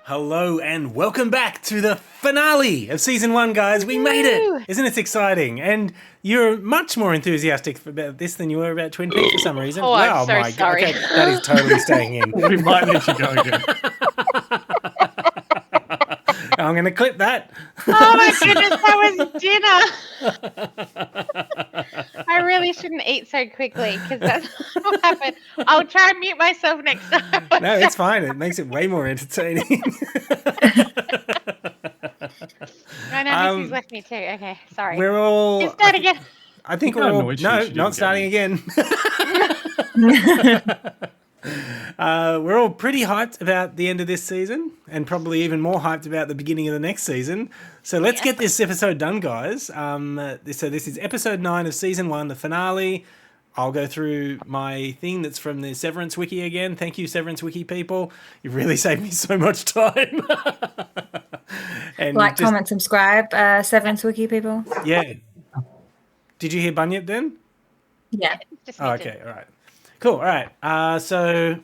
Hello and welcome back to the finale of season 1, guys. We made it. Isn't it exciting? And you're much more enthusiastic about this than you were about Twin Peaks for some reason. Oh, I'm so sorry. God. Okay, that is totally staying in. We might need to go again. I'm going to clip that. Oh my goodness, that was dinner. I really shouldn't eat so quickly because that's what happened. I'll try and mute myself next time. No, it's fine. It makes it way more entertaining. No, Missy's left me too. Okay, sorry. We're all... Let's start again. I think we're all... No, not starting again. We're all pretty hyped about the end of this season and probably even more hyped about the beginning of the next season. So let's get this episode done, guys. So this is episode 9 of season 1, the finale. I'll go through my thing that's from the Severance wiki again. Thank you, Severance wiki people. You've really saved me so much time. And comment, subscribe, Severance wiki people. Yeah. Did you hear Bunyip then? Yeah. Oh, okay, all right. Cool. All right. So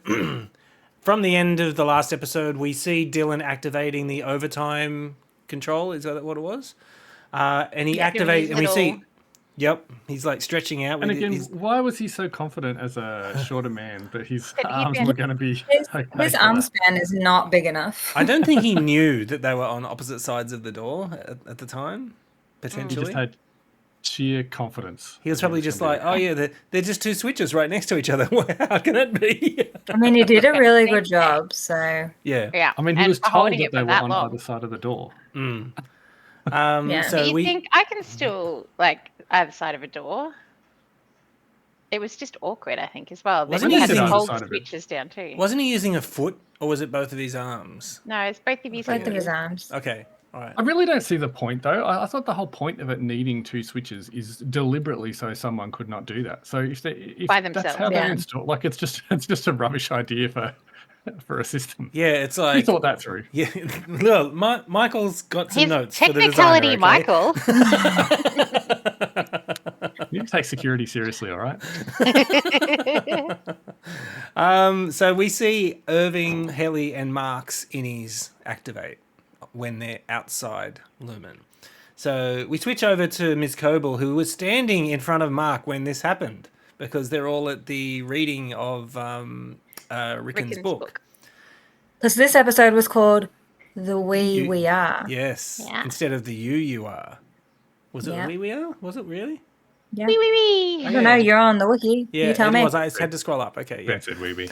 from the end of the last episode, we see Dylan activating the overtime control. Is that what it was? And he activates, and we see, he's like stretching out. And again, why was he so confident as a shorter man that his arms were going to be... His arm span is not big enough. I don't think he knew that they were on opposite sides of the door at the time, potentially. He just had sheer confidence. He was probably just like, oh yeah, they're just two switches right next to each other. How can it be? I mean, he did a really good job, so... Yeah. I mean, he was told that they were on either side of the door. Mm. So you think I can still, either side of a door? It was just awkward, I think, as well. Then he had to hold the switches down too. Wasn't he using a foot, or was it both of his arms? No, it's both of his arms. Okay. All right. I really don't see the point, though. I thought the whole point of it needing two switches is deliberately so someone could not do that. So if by themselves, that's how they install, it's just a rubbish idea for a system. Yeah, it's like we thought that through. Yeah, look, Michael's got some notes for the technicality, designer, okay? Michael. You take security seriously, all right? So we see Irving, Helly, and Mark's innies activate when they're outside Lumen. So we switch over to Ms. Coble, who was standing in front of Mark when this happened, because they're all at the reading of Rickon's book. Because this episode was called The We Are. Yes, instead of the You Are. Was it We Are? Was it really? Yeah. We. I don't know, you're on the wiki. Yeah, you tell me. I had to scroll up. Okay, Ben said we.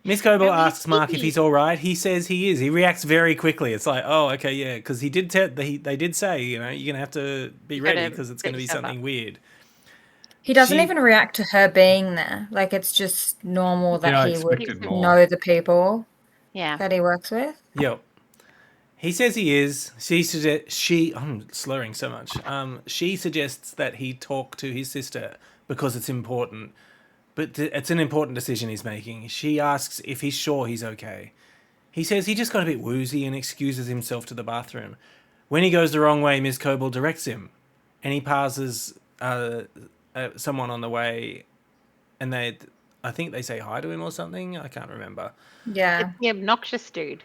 Miss Coble asks Mark if he's all right. He says he is. He reacts very quickly. It's like, oh, okay, yeah, because they did say, you're gonna have to be ready because it's going to be something weird. He doesn't even react to her being there. It's just normal that he would know the people that he works with. Yep. He says he is. I'm slurring so much. She suggests that he talk to his sister because it's important. But it's an important decision he's making. She asks if he's sure he's okay. He says he just got a bit woozy and excuses himself to the bathroom. When he goes the wrong way, Ms. Coble directs him. And he passes someone on the way. And I think they say hi to him or something. I can't remember. Yeah. It's the obnoxious dude.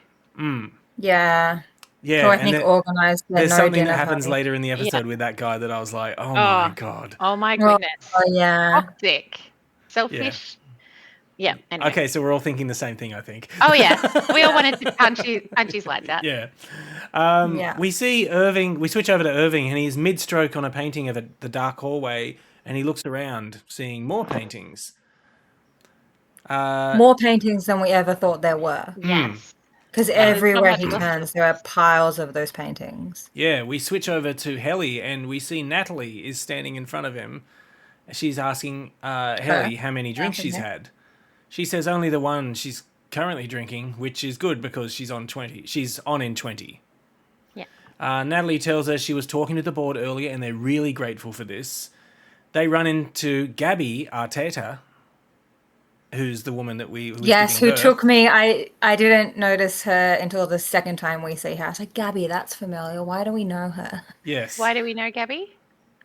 Yeah. Yeah. So I think organized. There's something that happens later in the episode with that guy that I was like, oh my God. Oh my goodness. Oh, yeah. Toxic. Selfish. Yeah. Anyway. Okay, so we're all thinking the same thing, I think. Oh yeah, we all wanted to punch his lights out. Yeah. We see Irving. We switch over to Irving, and he's mid-stroke on a painting of the dark hallway, and he looks around, seeing more paintings. More paintings than we ever thought there were. Yes. Because everywhere he turns, there are piles of those paintings. Yeah. We switch over to Helly, and we see Natalie is standing in front of him. She's asking Helly how many drinks she's had. She says only the one she's currently drinking, which is good because she's on 20. She's on in 20. Yeah. Natalie tells her she was talking to the board earlier, and they're really grateful for this. They run into Gabby Arteta, who's the woman that who took me. I didn't notice her until the second time we see her. I was like, Gabby, that's familiar. Why do we know her? Yes. Why do we know Gabby?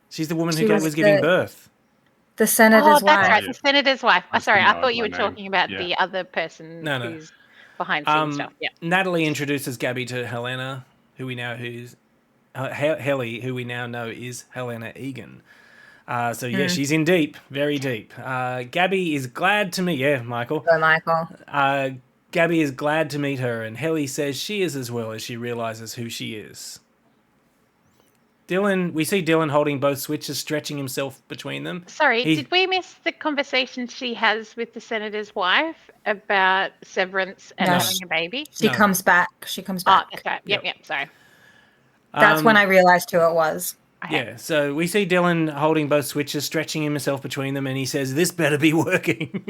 She's the woman who was giving birth. The senator's wife. That's right, the senator's wife. Sorry, I thought you were talking about the other person who's behind scenes stuff. Yeah. Natalie introduces Gabby to Helena, who we now know is Helena Egan. She's in deep, very deep. Gabby is glad to meet. Michael. Oh, Michael. Gabby is glad to meet her, and Helly says she is as well as she realizes who she is. We see Dylan holding both switches, stretching himself between them. Sorry, did we miss the conversation she has with the senator's wife about Severance and having a baby? She comes back. Oh, that's right. Yep, sorry. That's when I realized who it was. Okay. Yeah, so we see Dylan holding both switches, stretching himself between them, and he says, "This better be working."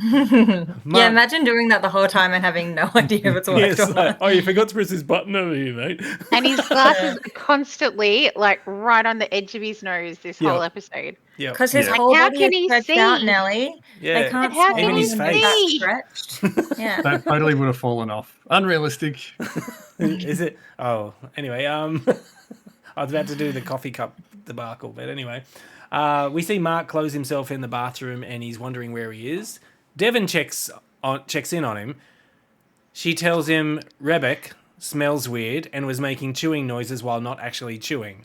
Yeah, imagine doing that the whole time and having no idea if it's worked or not. Oh, you forgot to press this button over here, mate. And his glasses are constantly right on the edge of his nose this whole episode. Yeah, because his whole body is stretched out, Nelly. Yeah, they can't how can he see see? that stretched. Yeah, that totally would have fallen off. Unrealistic. Is it? Oh, anyway, I was about to do the coffee cup debacle, but anyway. We see Mark close himself in the bathroom and he's wondering where he is. Devon checks in on him. She tells him Rebek smells weird and was making chewing noises while not actually chewing.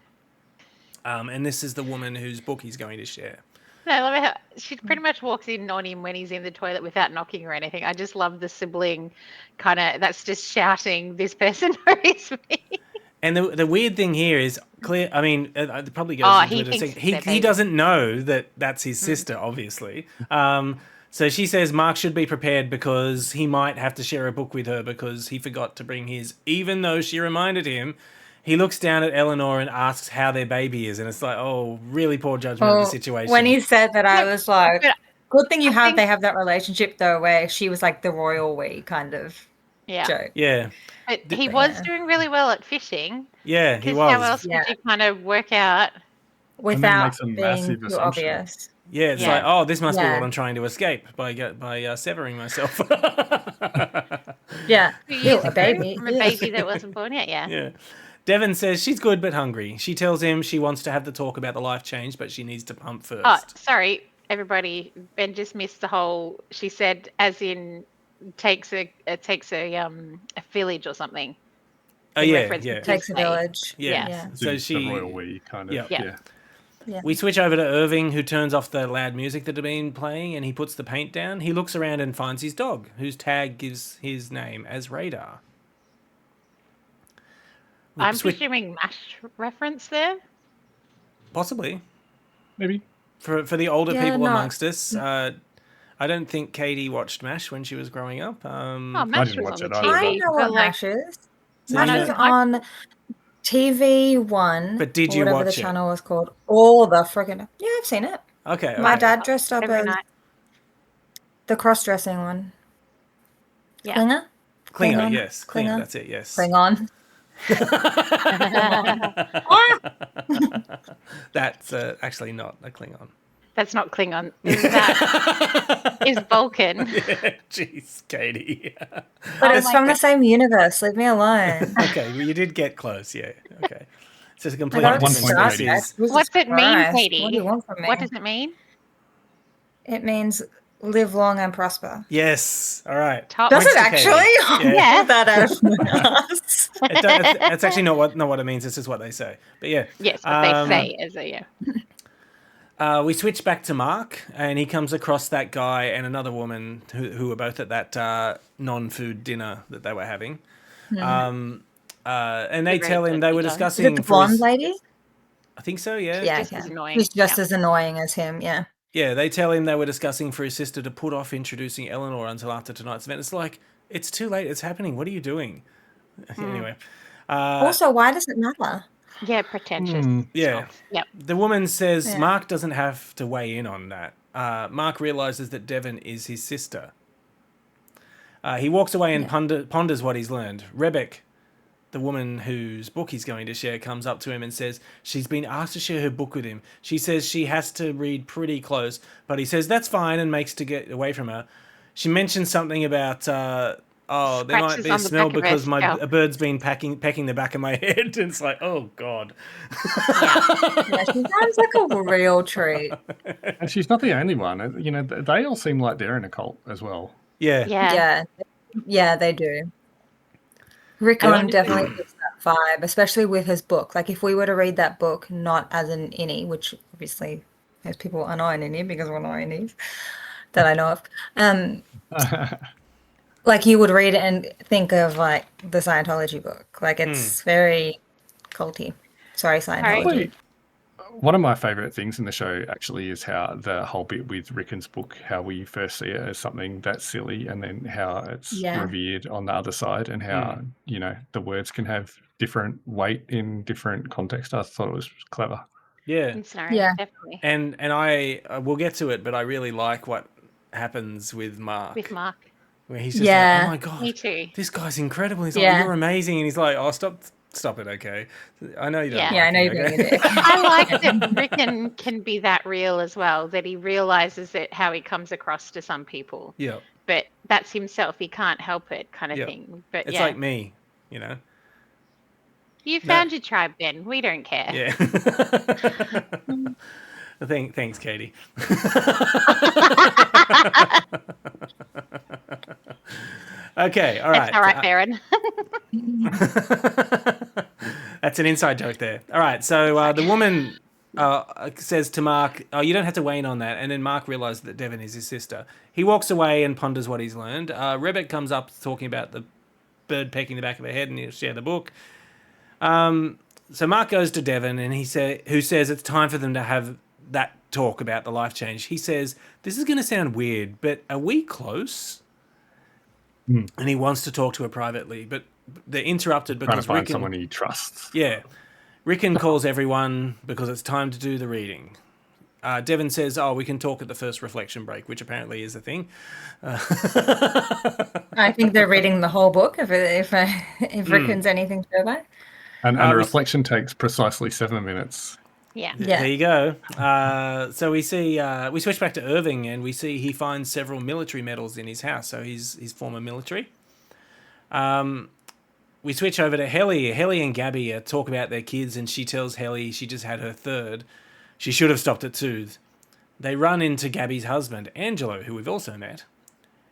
And this is the woman whose book he's going to share. No, I love how she pretty much walks in on him when he's in the toilet without knocking or anything. I just love the sibling kind of that's just shouting, "This person knows me." And the weird thing here is clear. I mean, it probably goes into it a second. He doesn't know that that's his sister, obviously. So she says Mark should be prepared because he might have to share a book with her because he forgot to bring his, even though she reminded him. He looks down at Eleanor and asks how their baby is, and it's like, oh, really poor judgment of the situation. When he said that, I was like, good thing they have that relationship, though, where she was like the royal we kind of joke. Yeah. But he was doing really well at fishing. Yeah, he was. How else could you kind of work out? Without being too obvious. Yeah, it's like, oh, this must be what I'm trying to escape by severing myself. Yeah, a baby. From a baby that wasn't born yet, Yeah. Devon says she's good but hungry. She tells him she wants to have the talk about the life change, but she needs to pump first. Oh, sorry, everybody. Ben just missed the whole. She said, as in, takes a village or something. Oh yeah. Takes a village. Yeah. So she the royal we kind of. Yeah. We switch over to Irving, who turns off the loud music that had been playing, and he puts the paint down. He looks around and finds his dog, whose tag gives his name as Radar. I'm presuming MASH reference there? Possibly. Maybe. For the older people amongst us, I don't think Katie watched MASH when she was growing up. MASH was on the TV. I know what MASH is. MASH is on TV1. But did you watch it? Whatever the channel was called. All the friggin'... Yeah, I've seen it. Okay. My dad dressed up as the cross-dressing one. Yeah. Klinger, yes. Klinger, that's it, yes. Klingon. That's actually not a Klingon. That's not Klingon. That is Vulcan. Yeah, jeez, Katie. But it's from the same universe. Leave me alone. Okay, well, you did get close. Yeah. Okay. It's just a complete. What's it mean, Katie? What do you want from me? What does it mean? It means live long and prosper. Yes. All right. Does it actually? Yeah. That out of my ass. It's actually not what it means. It's just what they say. But yeah. Yes, what they say is we switch back to Mark, and he comes across that guy and another woman who were both at that non-food dinner that they were having. And they tell him they were discussing... Is it the blonde lady? I think so, yeah. Yeah, just as annoying. He's just as annoying as him, yeah. Yeah, they tell him they were discussing for his sister to put off introducing Eleanor until after tonight's event. It's like, it's too late. It's happening. What are you doing? Anyway. Also, why does it matter? Yeah, pretentious. Yeah. Yep. The woman says Mark doesn't have to weigh in on that. Mark realizes that Devon is his sister. He walks away and ponders what he's learned. Rebek, the woman whose book he's going to share, comes up to him and says she's been asked to share her book with him. She says she has to read pretty close, but he says that's fine and makes to get away from her. She mentions something about, there might be a smell because a bird's been pecking the back of my head. And it's like, oh, God. Yeah, she sounds like a real treat. And she's not the only one. You know, they all seem like they're in a cult as well. Yeah. Yeah. Yeah, they do. Rickon definitely gets that vibe, especially with his book. Like, if we were to read that book not as an innie, which obviously most people are not an innie because we're not innies that I know of, like, you would read it and think of, like, the Scientology book. Like, it's very culty. Sorry, Scientology. One of my favourite things in the show actually is how the whole bit with Rickon's book, how we first see it as something that's silly, and then how it's revered on the other side, and how the words can have different weight in different contexts. I thought it was clever. Yeah, definitely. And I we'll get to it, but I really like what happens with Mark. Where he's just like, oh my God, me too. This guy's incredible. He's like, you're amazing, and he's like, oh, stop it, okay. I know you don't. I know you're being a dick. I like that Rickon can be that real as well, that he realizes it, how he comes across to some people. Yeah. But that's himself. He can't help it, kind of thing. But it's like me, You found your tribe, Ben. We don't care. Yeah. Thanks, Katie. Okay, all right. That's all right, Baron. That's an inside joke there. All right, so the woman says to Mark, oh, you don't have to weigh in on that. And then Mark realizes that Devon is his sister. He walks away and ponders what he's learned. Rebek comes up talking about the bird pecking the back of her head, and he'll share the book. So Mark goes to Devon, and who says it's time for them to have that talk about the life change. He says, this is going to sound weird, but are we close? And he wants to talk to her privately, but they're interrupted because trying to find someone he trusts. Yeah. Rickon calls everyone because it's time to do the reading. Devon says, oh, we can talk at the first reflection break, which apparently is a thing. I think they're reading the whole book if Rickon's anything to go by. And a reflection takes precisely 7 minutes. Yeah. There you go. So we switch back to Irving, and we see he finds several military medals in his house. So he's former military. We switch over to Helly. Helly and Gabby talk about their kids, and she tells Helly she just had her third. She should have stopped at 2. They run into Gabby's husband, Angelo, who we've also met,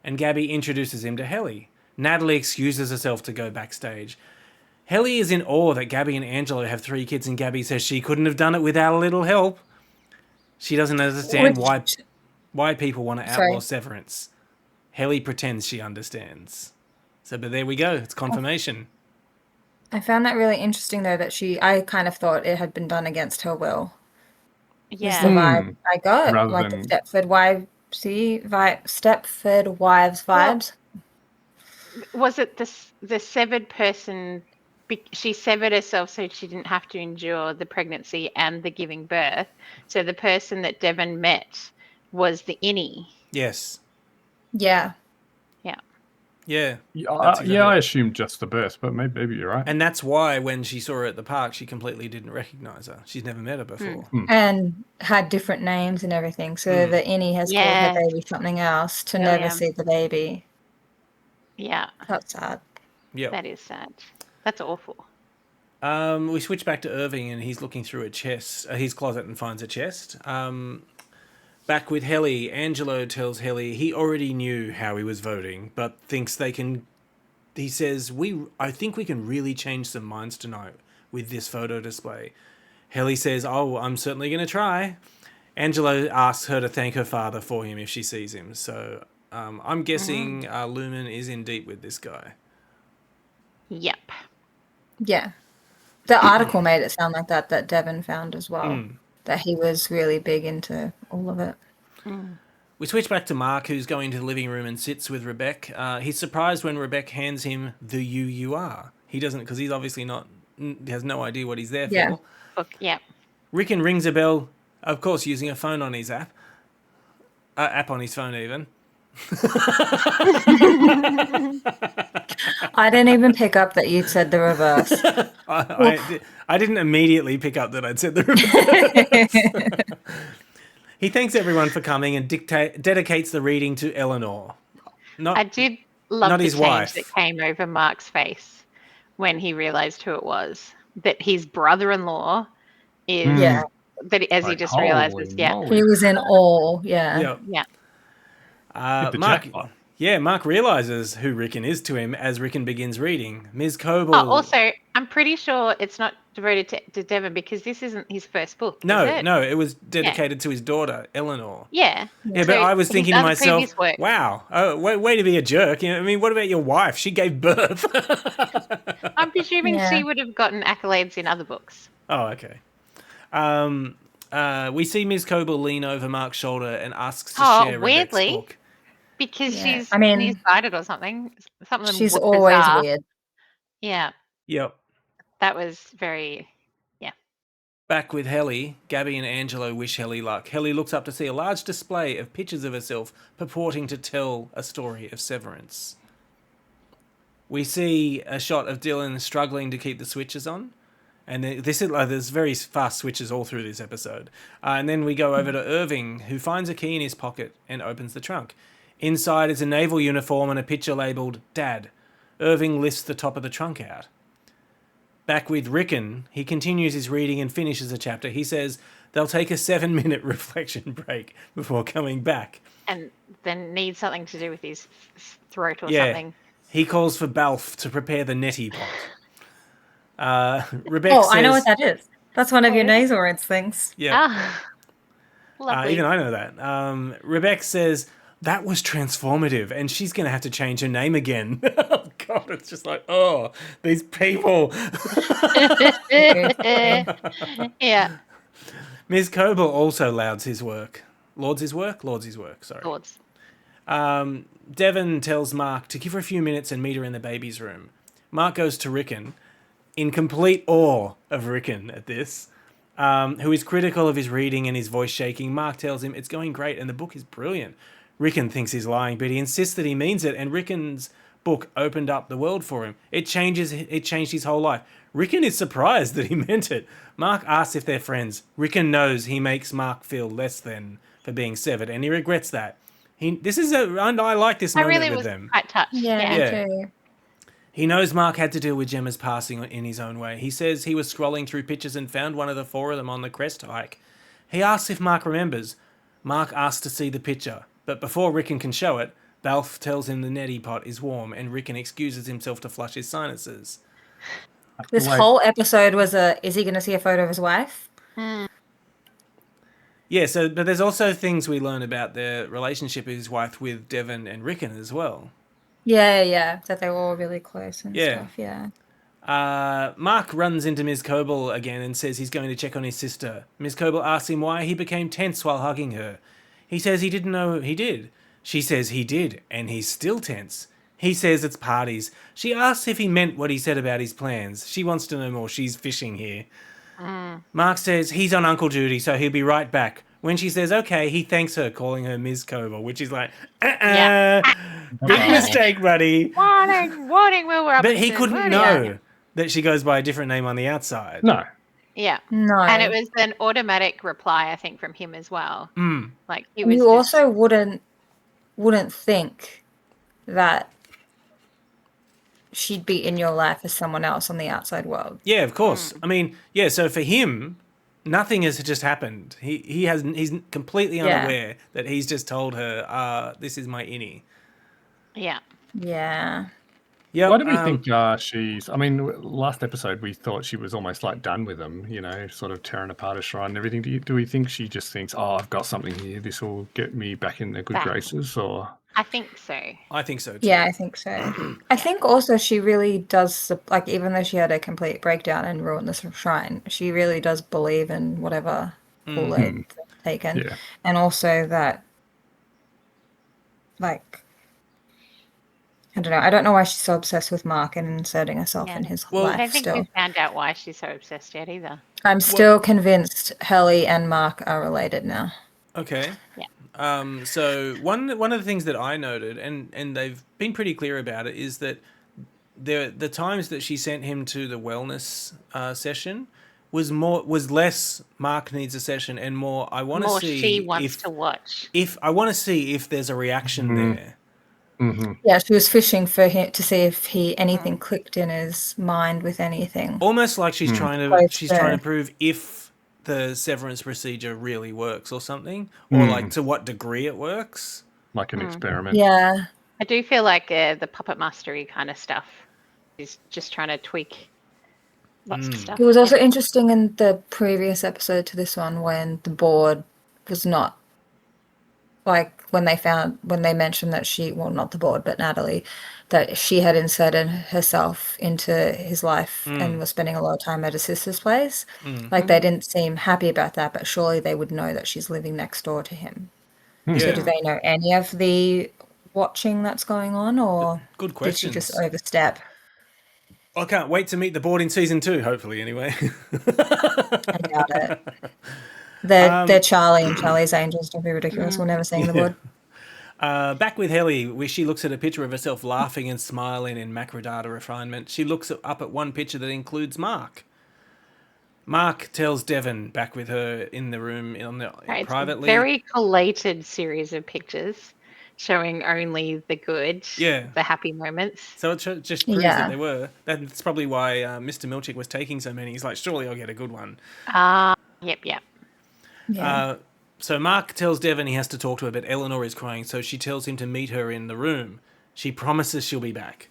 and Gabby introduces him to Helly. Natalie excuses herself to go backstage. Helly is in awe that Gabby and Angelo have 3 kids, and Gabby says she couldn't have done it without a little help. She doesn't understand why people want to outlaw Severance. Helly pretends she understands. So, but there we go. It's confirmation. I found that really interesting, though, that I kind of thought it had been done against her will. Yeah. The vibe I got, like the Stepford Wives vibes. Was it the severed person? She severed herself so she didn't have to endure the pregnancy and the giving birth. So the person that Devon met was the innie. Yes. Yeah. Yeah. I assumed just the birth, but maybe you're right. And that's why when she saw her at the park, she completely didn't recognize her. She's never met her before. And had different names and everything. So the innie has called her baby something else to never see the baby. Yeah. That's sad. Yeah. That is sad. That's awful. We switch back to Irving, and he's looking through his closet, and finds a chest. Back with Helly, Angelo tells Helly he already knew how he was voting, but thinks they can. He says, I think we can really change some minds tonight with this photo display. Helly says, oh, I'm certainly going to try. Angelo asks her to thank her father for him if she sees him. So I'm guessing Lumen is in deep with this guy. Yep. Yeah. The article made it sound like that Devon found as well. That he was really big into all of it. We switch back to Mark, who's going to the living room and sits with Rebek. He's surprised when Rebek hands him the UUR. He doesn't, because he's obviously has no idea what he's there for. Yeah. Rickon rings a bell, of course, using a phone on his app. App on his phone, even. I didn't even pick up that you'd said the reverse. I didn't immediately pick up that I'd said the reverse. He thanks everyone for coming and dedicates the reading to Eleanor. I did love the his change wife. that came over Mark's face when he realized who it was. That his brother-in-law is... Yeah. That as he just realizes, He was in awe, Yeah. Mark, Yeah, Mark realizes who Rickon is to him as Rickon begins reading. Ms. Coble. Oh, also, I'm pretty sure it's not devoted to Devon because this isn't his first book. No, is it? no, it was dedicated to his daughter, Eleanor. Yeah. Yeah, but I was his thinking to other myself, previous work. wow, way to be a jerk. You know, I mean, what about your wife? She gave birth. I'm presuming she would have gotten accolades in other books. Oh, okay. We see Ms. Coble lean over Mark's shoulder and asks to share Rebecca's book. Because she's nearsighted or something. She's always bizarre. weird. Yeah. Yep. That was very, Back with Helly, Gabby and Angelo wish Helly luck. Helly looks up to see a large display of pictures of herself purporting to tell a story of Severance. We see a shot of Dylan struggling to keep the switches on. And there's very fast switches all through this episode. And then we go over to Irving, who finds a key in his pocket and opens the trunk. Inside is a naval uniform and a picture labelled Dad. Irving lifts the top of the trunk out. Back with Rickon, he continues his reading and finishes a chapter. He says they'll take a 7-minute reflection break before coming back. And then need something to do with his throat or something. He calls for Balf to prepare the neti pot. Rebecca says, I know what that is. That's one of your nasal rinse things. Yeah. Lovely. Even I know that. Rebecca says, that was transformative, and she's going to have to change her name again. Oh, God, it's just like, oh, these people. Yeah. Ms. Coble also lauds his work. Lords his work, sorry. Lords. Devon tells Mark to give her a few minutes and meet her in the baby's room. Mark goes to Rickon, in complete awe of Rickon at this, who is critical of his reading and his voice shaking. Mark tells him it's going great and the book is brilliant. Rickon thinks he's lying, but he insists that he means it, and Rickon's book opened up the world for him. It changed his whole life. Rickon is surprised that he meant it. Mark asks if they're friends. Rickon knows he makes Mark feel less than for being severed, and he regrets that. I like this moment with them. I really was quite touched. Yeah. Too. He knows Mark had to deal with Gemma's passing in his own way. He says he was scrolling through pictures and found one of the 4 of them on the crest hike. He asks if Mark remembers. Mark asks to see the picture. But before Rickon can show it, Balf tells him the neti pot is warm, and Rickon excuses himself to flush his sinuses. This whole episode was is he going to see a photo of his wife? Yeah, but there's also things we learn about the relationship of his wife with Devon and Rickon as well. Yeah, that they were all really close and stuff, yeah. Mark runs into Ms. Coble again and says he's going to check on his sister. Ms. Coble asks him why he became tense while hugging her. He says he didn't know he did. She says he did, and he's still tense. He says it's parties. She asks if he meant what he said about his plans. She wants to know more. She's fishing here. Mark says he's on uncle duty, so he'll be right back. When she says okay, he thanks her, calling her Ms. Coble, which is like, big mistake, buddy. Warning, Will Robinson. But he couldn't know that she goes by a different name on the outside. No. Yeah. No. And it was an automatic reply, I think, from him as well. Like he was. You also wouldn't think that she'd be in your life as someone else on the outside world. Yeah, of course. I mean, yeah. So for him, nothing has just happened. He's completely unaware that he's just told her, "This is my innie." Yeah. Yeah. Yeah. Why do we think she's... I mean, last episode we thought she was almost like done with him, sort of tearing apart a shrine and everything. Do we think she just thinks, I've got something here, this will get me back in the good graces, or... I think so. I think so too. Yeah, I think so. I think also she really does, like, even though she had a complete breakdown and ruined this shrine, she really does believe in whatever Kool-Aid taken. Yeah. And also that, like... I don't know. I don't know why she's so obsessed with Mark and inserting herself in his life. I don't think still. we found out why she's so obsessed yet either. I'm still convinced Helly and Mark are related now. Okay. Yeah. So one of the things that I noted, and they've been pretty clear about it, is that the times that she sent him to the wellness session was less Mark needs a session and more I want to see she wants to watch. I want to see if there's a reaction there. Mm-hmm. Yeah, she was fishing for him to see if anything clicked in his mind with anything. Almost like she's trying to prove if the severance procedure really works or something, or like to what degree it works. Like an experiment. Yeah, I do feel like the puppet mastery kind of stuff is just trying to tweak lots of stuff. It was also interesting in the previous episode to this one when the board was not, like, when they mentioned that not the board, but Natalie, that she had inserted herself into his life and was spending a lot of time at her sister's place. Like, they didn't seem happy about that, but surely they would know that she's living next door to him. So do they know any of the watching that's going on, or Good did she questions. just overstep? I can't wait to meet the board in season 2, hopefully, anyway. I doubt it. They're Charlie and Charlie's Angels. Don't be ridiculous. We're never seeing the board. Back with Helly, where she looks at a picture of herself laughing and smiling in macrodata refinement. She looks up at one picture that includes Mark. Mark tells Devon, back with her in the room privately. It's a very collated series of pictures showing only the good, the happy moments. So it just proves that they were. That's probably why Mr. Milchick was taking so many. He's like, surely I'll get a good one. Yep. Yeah. So Mark tells Devon he has to talk to her, but Eleanor is crying, so she tells him to meet her in the room. She promises she'll be back.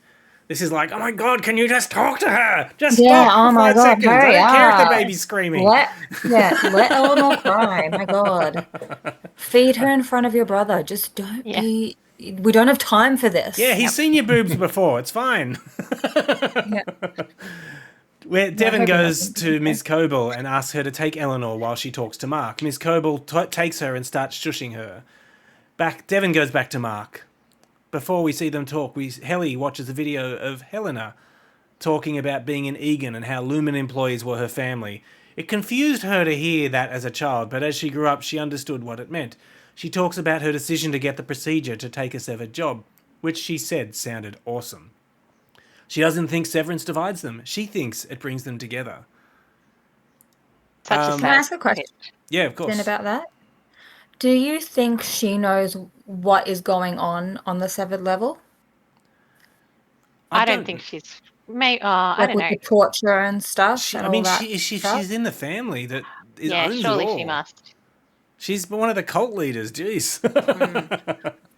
This is like, oh my God, can you just talk to her? Just stop for 5 seconds. Hurry I don't care if up. the baby's screaming. Let Eleanor cry. My God. Feed her in front of your brother. Just don't be... We don't have time for this. Yeah, he's seen your boobs before. It's fine. Where Devon goes to Ms. Coble and asks her to take Eleanor while she talks to Mark. Ms. Coble takes her and starts shushing her. Devon goes back to Mark. Before we see them talk, Helly watches a video of Helena talking about being in Egan and how Lumen employees were her family. It confused her to hear that as a child, but as she grew up, she understood what it meant. She talks about her decision to get the procedure to take a severed job, which she said sounded awesome. She doesn't think severance divides them. She thinks it brings them together. Can I ask a question? Yeah, of course. About that? Do you think she knows what is going on the severed level? I don't think she's... I don't know. With the torture and stuff. She's in the family that owns it all. Surely she must. She's one of the cult leaders. Jeez.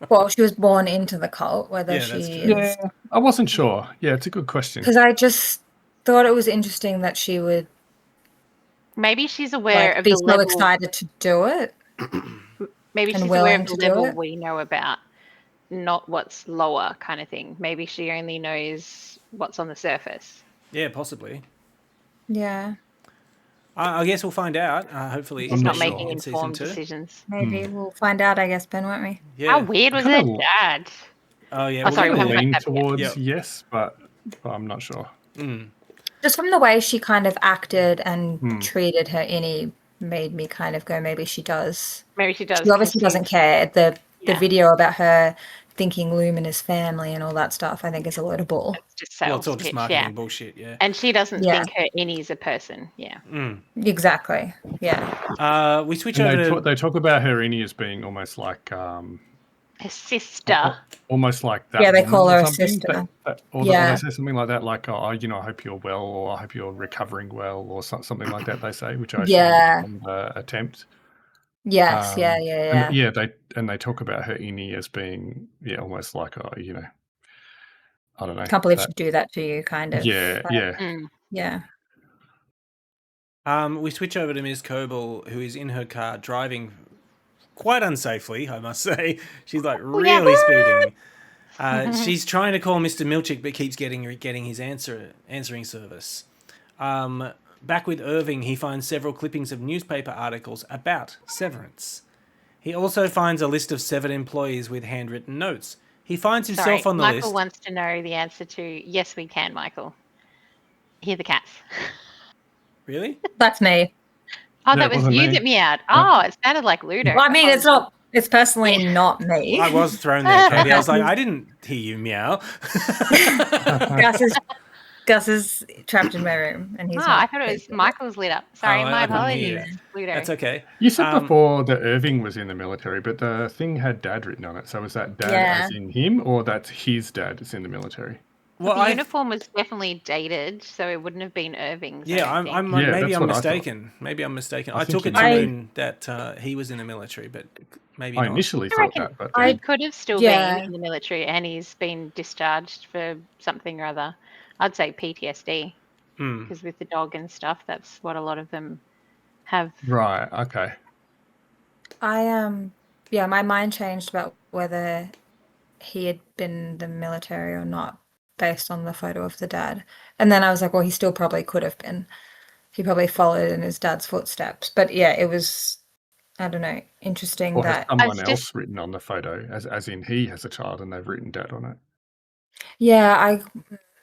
Well, she was born into the cult. Whether she is... Yeah, I wasn't sure. Yeah, it's a good question. Because I just thought it was interesting that she would... Maybe she's aware of be the so level... excited to do it. Maybe she's aware of the level we know about, not what's lower kind of thing. Maybe she only knows what's on the surface. Yeah, possibly. Yeah. I guess we'll find out. Hopefully, she's not making informed decisions. Maybe we'll find out, I guess, Ben, won't we? Yeah. How weird was it, Dad? Oh, yeah. Sorry, we haven't lean towards yes, but I'm not sure. Just from the way she kind of acted and treated her innie made me kind of go, maybe she does. Maybe she does. She obviously doesn't care. The video about her thinking Lumen is family and all that stuff, I think, is a load of bull. It's just sales it's all just marketing bullshit, yeah. And she doesn't think her innie's a person, Exactly, yeah. We switch over to... They talk about her innie as being almost like... her sister. Almost like that. Yeah, they call her a sister. Or they say something like that, like, I hope you're well, or I hope you're recovering well, or something like that they say, which I assume is the attempt. Yes, They talk about her innie as being, almost like, I don't know. Can't believe she'd do that to you, kind of. Yeah. We switch over to Ms. Coble, who is in her car driving quite unsafely, I must say. She's like really speeding. She's trying to call Mr. Milchick, but keeps getting his answering service. Back with Irving, he finds several clippings of newspaper articles about Severance. He also finds a list of severed employees with handwritten notes. He finds himself on the list. Michael wants to know the answer to yes, we can, Michael. Hear the cats. Really? That's me. Oh, that was you that meowed. Oh, it sounded like Ludo. Well, I mean, it's personally not me. I was thrown there, Katie. I was like, I didn't hear you meow. Gus is trapped in my room, and he's. I thought it was Michael's lit up. Sorry, my apologies, Ludo. That's okay. You said before that Irving was in the military, but the thing had Dad written on it. So is that Dad as in him, or that's his dad that's in the military? Well, the uniform was definitely dated, so it wouldn't have been Irving's. Yeah, maybe I'm mistaken. Maybe I'm mistaken. I took it to mean that he was in the military, but maybe I not. initially I thought reckon that, but he then could have still Yeah. been in the military and he's been discharged for something or other. I'd say PTSD because with the dog and stuff, that's what a lot of them have. right, okay. My mind changed about whether he had been in the military or not based on the photo of the dad. And then I was like, well, he still probably could have been. He probably followed in his dad's footsteps. But yeah, it was, I don't know, interesting Or has that. someone just- else written on the photo, as in he has a child and they've written dad on it? Yeah,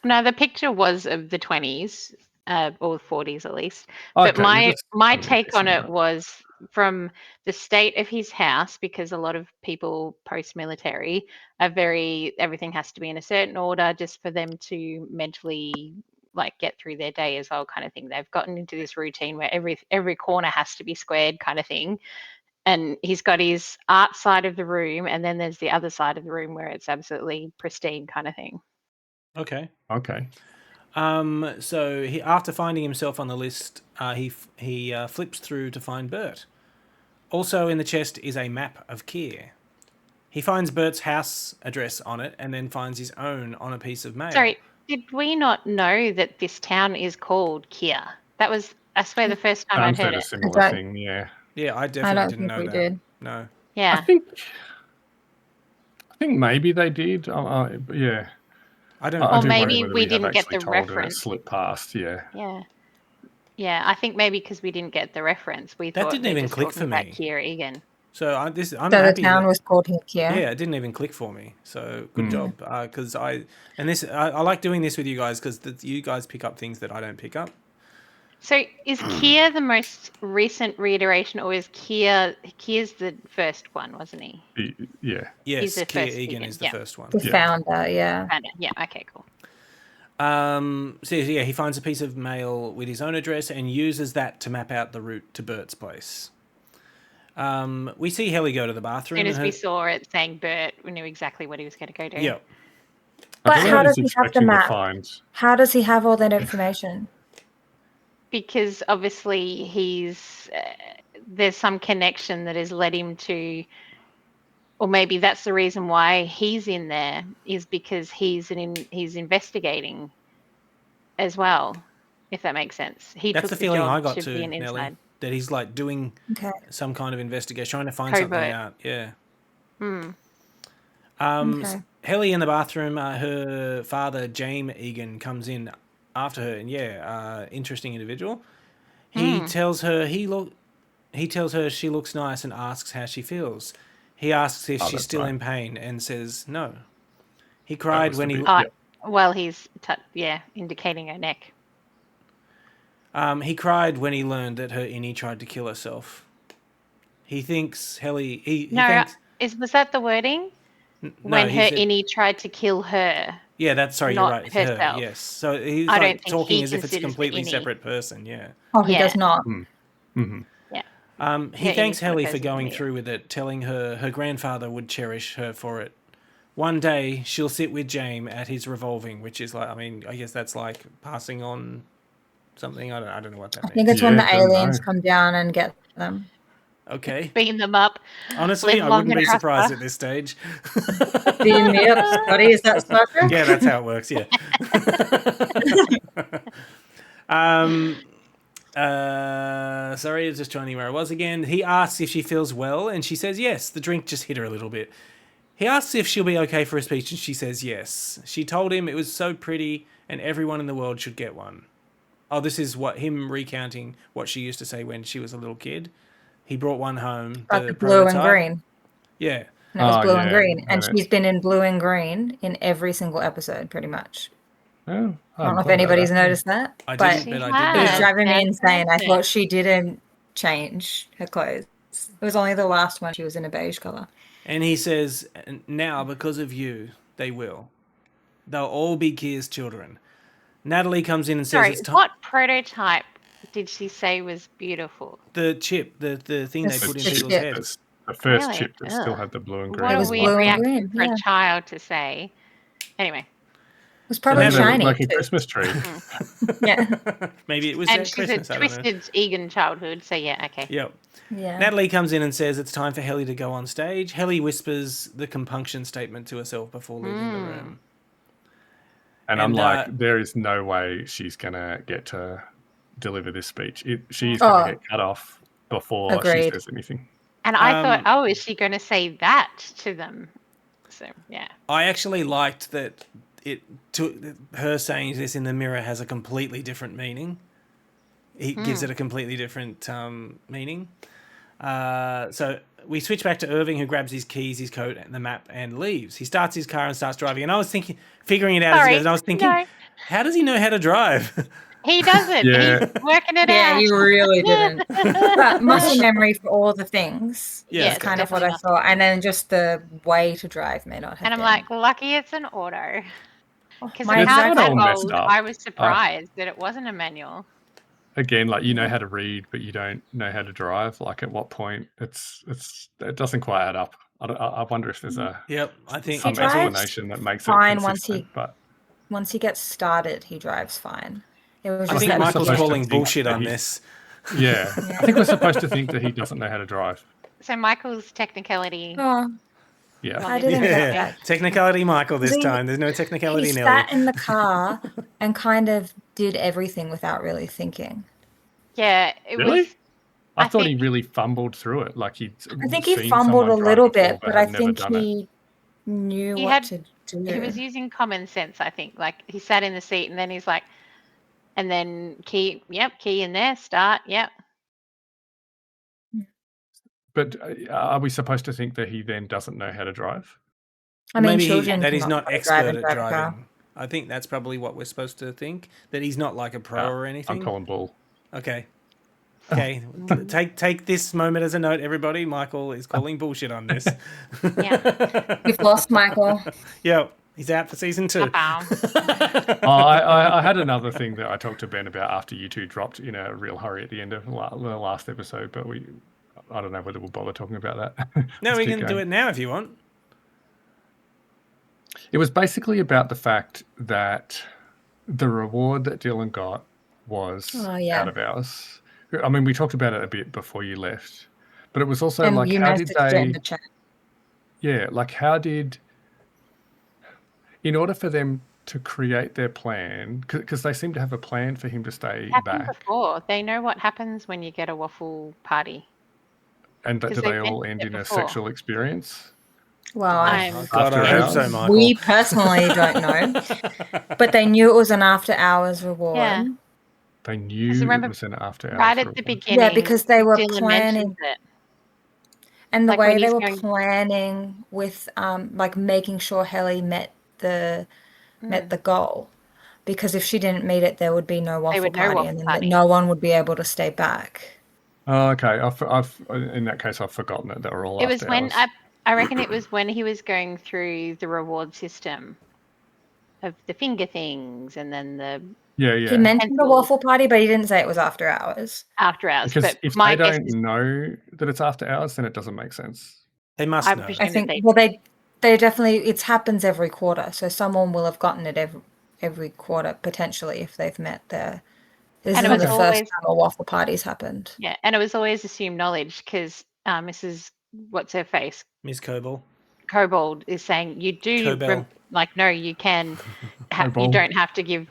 No, the picture was of the 20s, or 40s at least. Okay, But my you're just my kind of take on guessing, it right? was from the state of his house, because a lot of people post-military are everything has to be in a certain order just for them to mentally like get through their day as well, kind of thing. They've gotten into this routine where every corner has to be squared, kind of thing. And he's got his art side of the room, and then there's the other side of the room where it's absolutely pristine, kind of thing. Okay. Okay. So he, after finding himself on the list, he flips through to find Bert. Also in the chest is a map of Keir. He finds Bert's house address on it and then finds his own on a piece of mail. Sorry, did we not know that this town is called Kia? That was, I swear, the first time I'd Sam heard said a it. similar don't- thing, yeah. Yeah, I I definitely don't didn't think know we that. did. No. Yeah. I think maybe they did. Yeah. I don't. I Or do maybe wonder whether we we have didn't get actually the told and it reference. slipped past, yeah. Yeah. Yeah, I think maybe because we didn't get the reference, we That thought didn't they're even just click talking for about me. Kia Egan. So I'm So happy the town that, was called Kia. yeah, it didn't even click for me. So good job, because I like doing this with you guys because you guys pick up things that I don't pick up. So is Kia the most recent reiteration, or is Kia's the first one, wasn't he? Yeah. Yes, the Keir first Egan Egan, is the yeah. first one. The founder, yeah. Yeah, okay, cool. So yeah, he finds a piece of mail with his own address and uses that to map out the route to Bert's place. We see Helly go to the As bathroom. soon as and we saw it saying Bert, we knew exactly what he was going to go do. Yeah. But I don't know how what does he's he have the expecting to map? find. How does he have all that information? Because obviously there's some connection that has led him to, or maybe that's the reason why he's in there, is because he's investigating as well, if that makes sense. He That's took the the feeling job I got to be too, an Nelly. inside That he's like doing Okay. some kind of investigation, trying to find something covert. out. Yeah. Okay. Helly in the bathroom. Her father, James Egan, comes in after her, and interesting individual. He tells her He tells her she looks nice and asks how she feels. He asks if she's that's still right. in pain and says no. He cried was when the he bit, yep. Well, he's indicating her neck. he cried when he learned that her innie tried to kill herself. He thinks Helly. He thinks Was that the wording? When he her said, innie tried to kill her. Yeah, that's sorry. You're not right. It's her. herself. Yes. So he's I don't like think talking he as if it's a considers the completely innie. separate person. Yeah. Oh, he Yeah. does not. Mm-hmm. Yeah. He Her thanks innie's not a Helly for person going either. through with it, telling her her grandfather would cherish her for it. One day she'll sit with James at his revolving, which is like, I mean, I guess that's like passing on something. I don't know what that I means. think it's when the Yeah, don't aliens know. come down and get them. Okay. Beam them up. Honestly, Live I long wouldn't and be surprised prosper. at this stage. Beam me up, Scotty. Is that Star Trek? Yeah, that's how it works. Yeah. Sorry, I was just trying to think where I was again. He asks if she feels well, and she says yes. The drink just hit her a little bit. He asks if she'll be okay for a speech, and she says yes. She told him it was so pretty, and everyone in the world should get one. Oh, this is him recounting what she used to say when she was a little kid. He brought one home. Like the blue and prototype. green. Yeah. And it was blue and green. And And she's been in blue and green in every single episode, pretty much. Oh, I don't know if anybody's noticed that. I but didn't, but I has. did. it was Now. driving me insane. I Fantastic. thought she didn't change her clothes. It was only the last one she was in a beige color. And he says, now because of you, they will. They'll all be Keir's children. Natalie comes in and says Sorry, it's time. what prototype did she say was beautiful? The chip, the thing they The put in chip. people's heads. The first Really? chip that still Ugh. had the blue and What green. a was on weird the blue and outside. reaction green, for yeah. a child to say. Anyway. was probably And shiny like a too. Christmas tree. Yeah. Maybe it was And at she's Christmas. a I don't know. twisted Egan childhood, so yeah, okay. Yep. Yeah. Natalie comes in and says it's time for Helly to go on stage. Helly whispers the compunction statement to herself before leaving the room. And I'm like, there is no way she's going to get to deliver this speech. She's going to get cut off before she says anything. And I thought, is she going to say that to them? So, yeah. I actually liked that her saying this in the mirror has a completely different meaning. He gives it a completely different meaning. So we switch back to Irving, who grabs his keys, his coat, and the map, and leaves. He starts his car and starts driving. And I was figuring it out as he goes. And I was thinking, how does he know how to drive? He doesn't. Yeah. He's working it out. Yeah, he really didn't. But muscle memory for all the things. Yeah, is kind of what I thought. And then just the way to drive may not have And I'm been. like, lucky it's an auto. Because My it's not that messed old. up. I was surprised that it wasn't a manual. Again, like, you know how to read, but you don't know how to drive. Like, at what point it doesn't quite add up. I wonder if there's I think some explanation that makes it fine consistent. Once he gets started, he drives fine. It was I just think that Michael's supposed to calling think bullshit that on he- this. Yeah. I think we're supposed to think that he doesn't know how to drive. So Michael's technicality. Oh, Yeah. I didn't get that. Technicality Michael this He- time. There's no technicality He Nelly. sat in the car and kind of did everything without really thinking. Yeah, it Really? was. I thought he really fumbled through it. Like I think he fumbled a little bit, but I think he knew what to do. He was using common sense, I think. Like, he sat in the seat and then he's like, and then key in there, start, yep. But are we supposed to think that he then doesn't know how to drive? I mean, Maybe children that he's cannot not expert at drive a car. driving. I think that's probably what we're supposed to think. That he's not like a pro or anything. I'm calling bull. Okay. Okay. Take this moment as a note, everybody. Michael is calling bullshit on this. You've lost Michael. Yep. He's out for season 2. I had another thing that I talked to Ben about after you two dropped in a real hurry at the end of the last episode, but I don't know whether we'll bother talking about that. No, we can do it now if you want. It was basically about the fact that the reward that Dylan got was out of hours. I mean, we talked about it a bit before you left, but it was also and like, how did they? In the chat. Yeah, like in order for them to create their plan, because they seem to have a plan for him to stay back. Before. They know what happens when you get a waffle party. And do they all end in a sexual experience? Well, I hope so, Michael. We personally don't know, but they knew it was an after-hours reward. Yeah. They knew it was an after-hours right at reward. the beginning. Yeah, because they were Dylan planning it. And the Like way when they he's were going- planning with like making sure Helly met the goal, because if she didn't meet it, there would be no waffle party, and then no one would be able to stay back. Oh, okay. I've in that case I've forgotten that they were all. It was after when hours. I reckon it was when he was going through the reward system of the finger things, and then the He mentioned the waffle party, but he didn't say it was after hours. After hours, Because but if my they guess don't is know that it's after hours, then it doesn't make sense. They must know. I think. Well, they definitely. It happens every quarter, so someone will have gotten it every quarter potentially if they've met their. This is the first time a waffle party's happened. Yeah, and it was always assumed knowledge because Mrs. What's her face? Miss Kobold. Kobold is saying you do no, you can. You don't have to give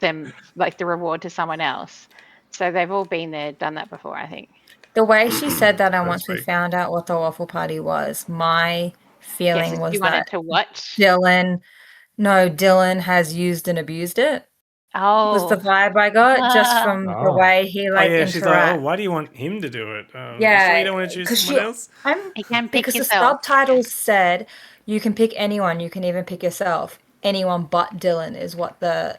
them like the reward to someone else. So they've all been there, done that before, I think. The way she said that, and once we found out what the waffle party was, my feeling was that to watch Dylan has used and abused it. Oh, was the vibe I got just from the way he interacts. She's like, why do you want him to do it? So you don't want to choose someone else? He can pick because yourself. The subtitles said you can pick anyone, you can even pick yourself. Anyone but Dylan is what the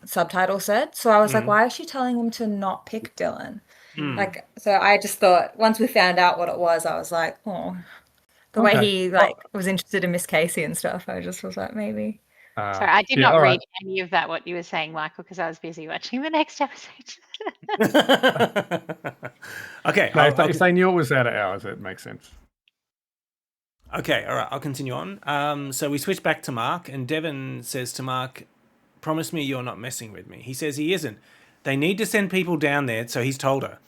subtitle said. So I was like, why is she telling him to not pick Dylan? Like, so I just thought once we found out what it was, I was like, oh, the way he was interested in Miss Casey and stuff. I just was like, maybe. Sorry, I did not read any of that, what you were saying, Michael, because I was busy watching the next episode. Okay. No, if they knew it was out of hours, it makes sense. Okay, all right, I'll continue on. So we switch back to Mark, and Devon says to Mark, promise me you're not messing with me. He says he isn't. They need to send people down there, so he's told her.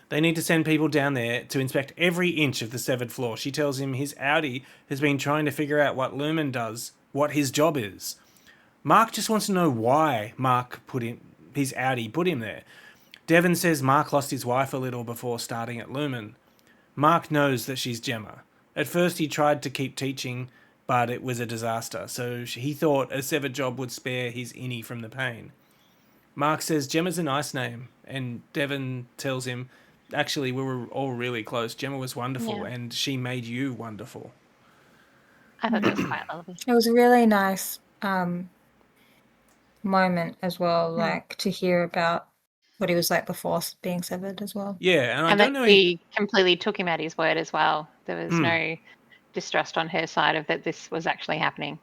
They need to send people down there to inspect every inch of the severed floor. She tells him his Audi has been trying to figure out what Lumen does, what his job is. Mark just wants to know why his Audi put him there. Devon says Mark lost his wife a little before starting at Lumen. Mark knows that she's Gemma. At first he tried to keep teaching, but it was a disaster, so he thought a severed job would spare his innie from the pain. Mark says Gemma's a nice name, and Devon tells him, actually, we were all really close. Gemma was wonderful, and she made you wonderful. I thought that was quite lovely. It was a really nice moment as well, like to hear about what he was like before being severed as well. Yeah, and I don't know. She completely took him at his word as well. There was no distrust on her side of that this was actually happening.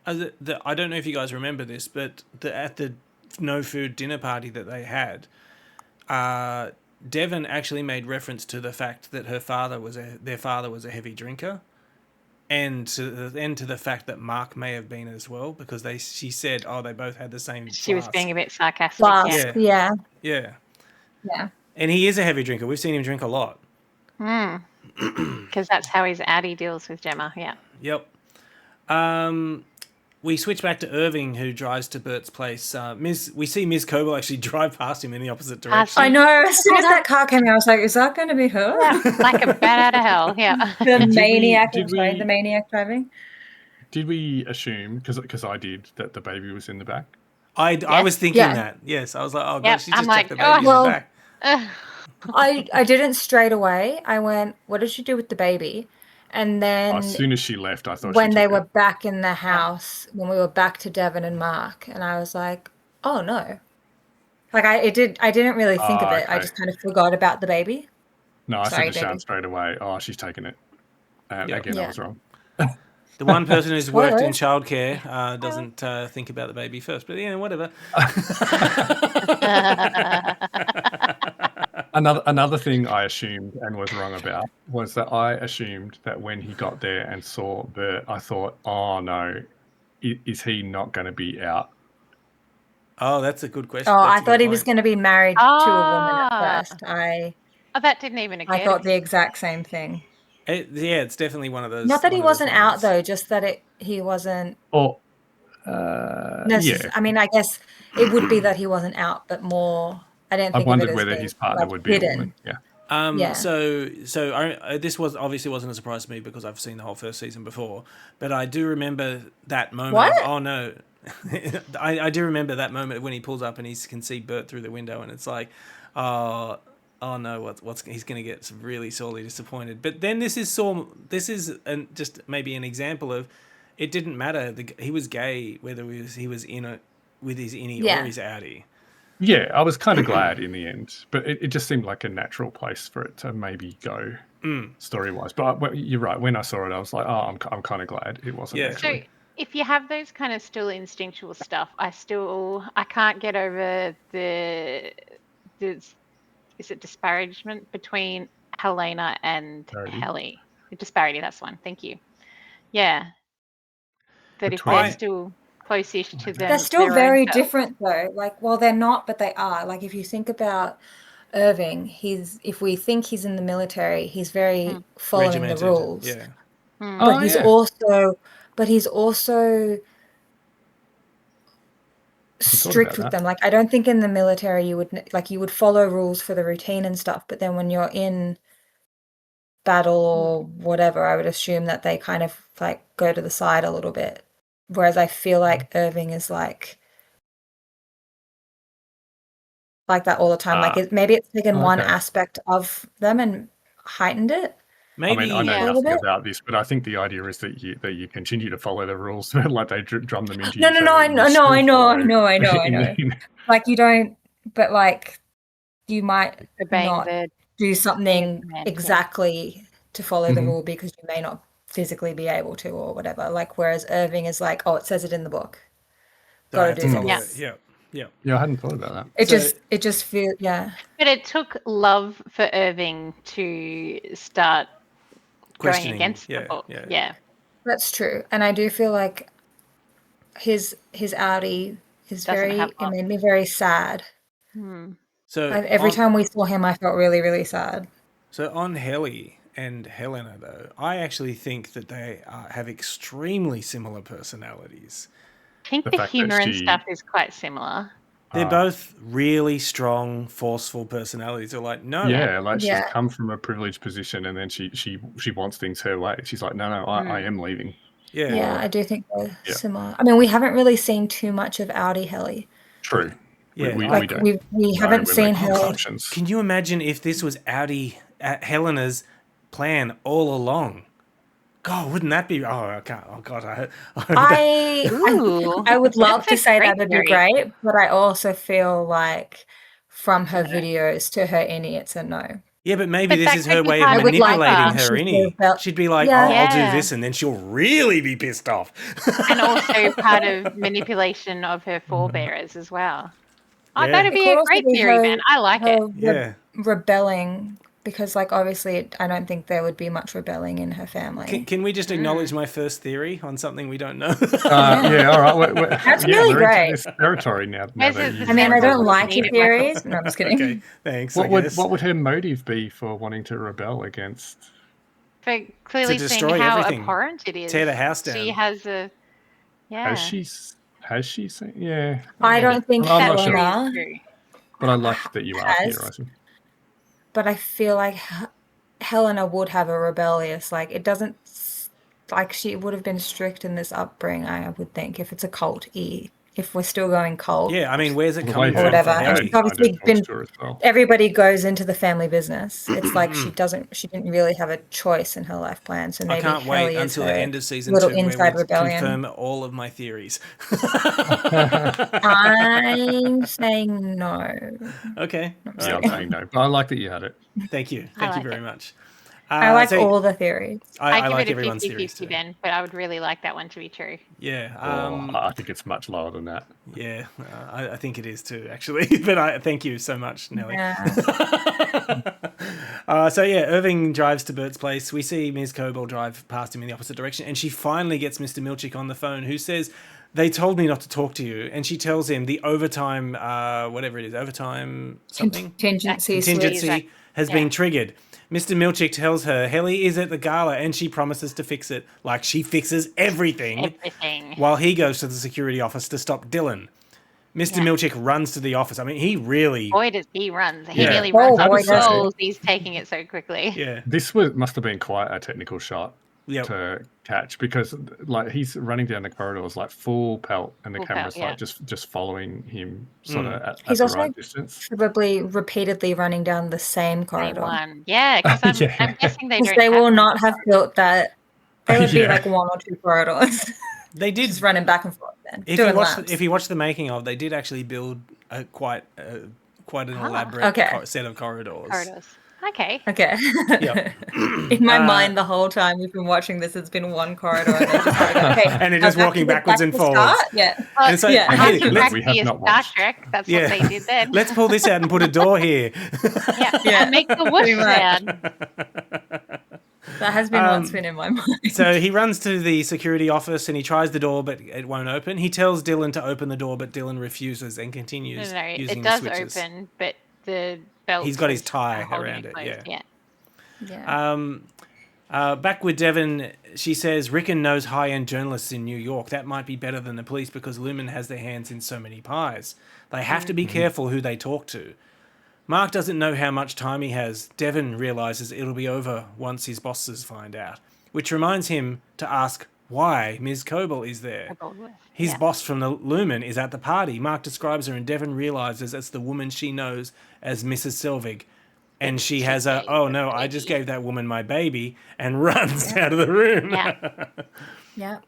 I don't know if you guys remember this, but at the no food dinner party that they had, Devon actually made reference to the fact that their father was a heavy drinker, and to the fact that Mark may have been as well, because she said, they both had the same. She was being a bit sarcastic. Yeah. And he is a heavy drinker. We've seen him drink a lot. Because that's how his Audi deals with Gemma. Yeah. Yep. We switch back to Irving, who drives to Bert's place. We see Ms. Coble actually drive past him in the opposite direction. I know. As soon as that car came out, I was like, is that going to be her? Yeah, like a bat out of hell. Yeah. The maniac driving. Did we assume, because I did, that the baby was in the back? I was thinking that. Yes, I was like, oh, God, she just tucked the baby in the back. I didn't straight away. I went, what did she do with the baby? And then as soon as she left, I thought when they were back in the house, when we were back to Devon and Mark, and I was like, oh no. Like I didn't really think of it. Okay. I just kind of forgot about the baby. No, I said to Sean straight away, she's taken it. Again, I was wrong. The one person who's worked in childcare doesn't think about the baby first, but whatever. Another thing I assumed and was wrong about was that I assumed that when he got there and saw Bert, I thought, oh no, is he not going to be out? Oh, that's a good question. Oh, I thought he was going to be married to a woman at first. That didn't even occur. I thought the exact same thing. It's definitely one of those. Not that he wasn't out though, just that he wasn't. Yeah. I mean, I guess it would be that he wasn't out, but more. I didn't think I wondered of it as whether his partner would be hidden. a woman. Yeah. So this obviously wasn't a surprise to me because I've seen the whole first season before, but I do remember that moment. What? Oh no, I do remember that moment when he pulls up and he can see Bert through the window, and it's like, oh no, he's going to get really sorely disappointed. But then this is just maybe an example of it didn't matter. He was gay whether he was in it with his innie or his outie. Yeah, I was kind of glad in the end, but it just seemed like a natural place for it to maybe go story-wise. But you're right. When I saw it, I was like, I'm kind of glad it wasn't. Yeah. Actually. So if you have those kind of still instinctual stuff, I can't get over the is it disparagement between Helena and Helly? The disparity, that's one. Thank you. Yeah. That if they're still close-ish to them. They're still very different though. Like, well, they're not, but they are. Like, if you think about Irving, if we think he's in the military, he's very following regimented. The rules. Yeah. But he's also strict with them. Like, I don't think in the military you would follow rules for the routine and stuff, but then when you're in battle or whatever, I would assume that they kind of like go to the side a little bit. Whereas I feel like Irving is like that all the time. Maybe it's taken one aspect of them and heightened it. Maybe. I know nothing about this, but I think the idea is that you continue to follow the rules, like they drum them into you. No, I know. Like you don't, but like you might not do something exactly to follow the rule because you may not physically be able to or whatever. Like whereas Irving is like, it says it in the book. Gotta do this. Yeah, I hadn't thought about that. It just feels But it took love for Irving to start going against the book. Yeah. That's true. And I do feel like his Audi is Doesn't have it lots. made me very sad. So Every time we saw him, I felt really, really sad. So on Helly and Helena, though, I actually think that they have extremely similar personalities. I think The the fact that humor and she- stuff is quite similar. They're both really strong, forceful personalities. They're like, no. Yeah, like she's Yeah. come from a privileged position, and then she wants things her way. She's like, no, I am leaving. Yeah. Yeah, I do think they're similar. I mean, we haven't really seen too much of Audi Helly. True. Yeah, we like, don't. We haven't We're seen making Helly. assumptions. Can you imagine if this was Helena's plan all along? God, wouldn't that be? Oh, I can't. Oh God, I would love That's to a say great that would be theory. great, but I also feel like from her videos to her innie, it's a no. Yeah, but maybe But this that is could her be way of part of manipulating the her she's innie. about- She'd be like, Yeah. "Oh, I'll do Yeah. this," and then she'll really be pissed off. And also part of manipulation of her forebearers as well. Oh, Yeah. that'd It be could a also great be theory, man. I like it. Yeah. Rebelling, because like obviously I don't think there would be much rebelling in her family. Can we just acknowledge my first theory on something we don't know? Yeah, all right. That's really we're great. into this territory now. Where's that it- you- I mean, I don't like Need your it, Michael. theories. No, I'm just kidding. Okay, thanks. What I would guess. her motive be for wanting to rebel against? For clearly seeing destroy how everything. abhorrent it is. Tear the house She down. has a... Yeah. Has she seen? Yeah. I don't think I'm not That sure. Helena, is true. But I like that you are has- theorizing. but I feel like Helena would have a rebellious, like it doesn't, like she would have been strict in this upbringing, I would think, if it's a cult if we're still going cult. Yeah, I mean, where's it The coming way from? her whatever. for And Harry? she's obviously talks been- to her as well. Everybody goes into the family business. It's like she didn't really have a choice in her life plan. So I maybe can't Helly wait is until her the end of season little 2 where inside we rebellion. confirm all of my theories. I'm saying no. Okay. Yeah, I'm saying no. But I like that you had it. Thank you. I Thank you like very it. much. I like so all the theories. I give like it a everyone's theories 50-50 too. then, but I would really like that one to be true. Yeah. I think it's much lower than that. Yeah, I think it is too, actually. But I thank you so much, Nelly. Yeah. So yeah, Irving drives to Bert's place. We see Ms. Coble drive past him in the opposite direction, and she finally gets Mr. Milchick on the phone, who says, "They told me not to talk to you," and she tells him the overtime, whatever it is, overtime something Contingency. contingency has been triggered. Mr. Milchick tells her Helly is at the gala, and she promises to fix it, like she fixes everything. While he goes to the security office to stop Dylan. Mr. Milchick runs to the office. I mean, he really... Boy, does he runs. He Yeah. nearly runs Oh, out boy, of does he. goals. He's taking it so quickly. Yeah. This must have been quite a technical shot Yep. to catch, because like he's running down the corridors like full pelt, and the Full camera's pelt, like just following him sort of at He's the also right distance. probably repeatedly running down the same Same corridor. one. Yeah, because Yeah. I'm guessing they Because don't they will have not have built that. They would be Yeah. like one or two corridors. They did... Just running back and forth then. If doing you watch, laps. if you watch the making of, they did actually build quite an elaborate Okay. set of corridors. Okay. Okay. Yep. In my mind, the whole time we've been watching this, it's been one corridor. And they're just like, okay, And they're just back walking to the- backwards back and to forwards. start. Yeah. Well, And so, yeah. hey, Harking let's, back we to have your not Star watched. Trek. That's Yeah. what they did then. let's pull this out and put a door here. Yeah. And make the whoosh Pretty much. sound. That has been what's been in my mind. So he runs to the security office and he tries the door, but it won't open. He tells Dylan to open the door, but Dylan refuses and continues No, using it the does switches. open, but the belt. He's got his is tie holding around it, closed, yeah. Yeah. Back with Devon, she says Rickon knows high-end journalists in New York. That might be better than the police because Lumen has their hands in so many pies. They have to be careful who they talk to. Mark doesn't know how much time he has. Devon realizes it'll be over once his bosses find out, which reminds him to ask why Ms. Coble is there. His boss from the Lumen is at the party. Mark describes her and Devon realizes it's the woman she knows as Mrs. Selvig. And she has a, oh no, I just gave that woman my baby, and runs out of the room. Yeah. Yeah.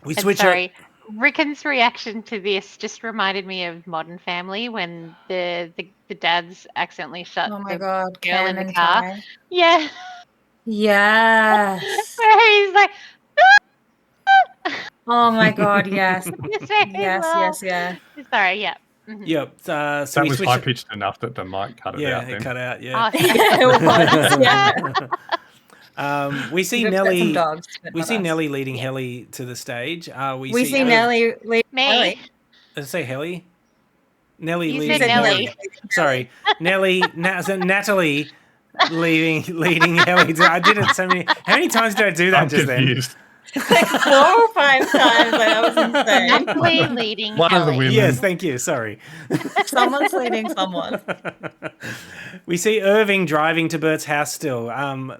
We And switch sorry, Rickon's reaction to this just reminded me of Modern Family when the dads accidentally shut Oh my the God. girl in Cam the and car. Ty. Yeah. Yes. Where he's like, Oh my God. Yes. yes, Yes. Sorry, yeah. Mhm. Yep. So That we was switch. high pitched enough that the mic cut it Yeah, out. it Then. cut out. Yeah. Oh, It was, yeah. We see We've got some Nelly. dogs, but We not see us. Nelly leading Helly to the stage. We see Nelly lead Me. Nelly. Did I say Helly? Nellie You leading said Nellie. Helly. Sorry, Natalie leading Helly. I did it so many. How many times did I do that I'm just confused. Like 4 or 5 times. Like, that was insane. Natalie leading One of the Ellie. women. Yes, thank you. Sorry. Someone's leading someone. We see Irving driving to Bert's house still.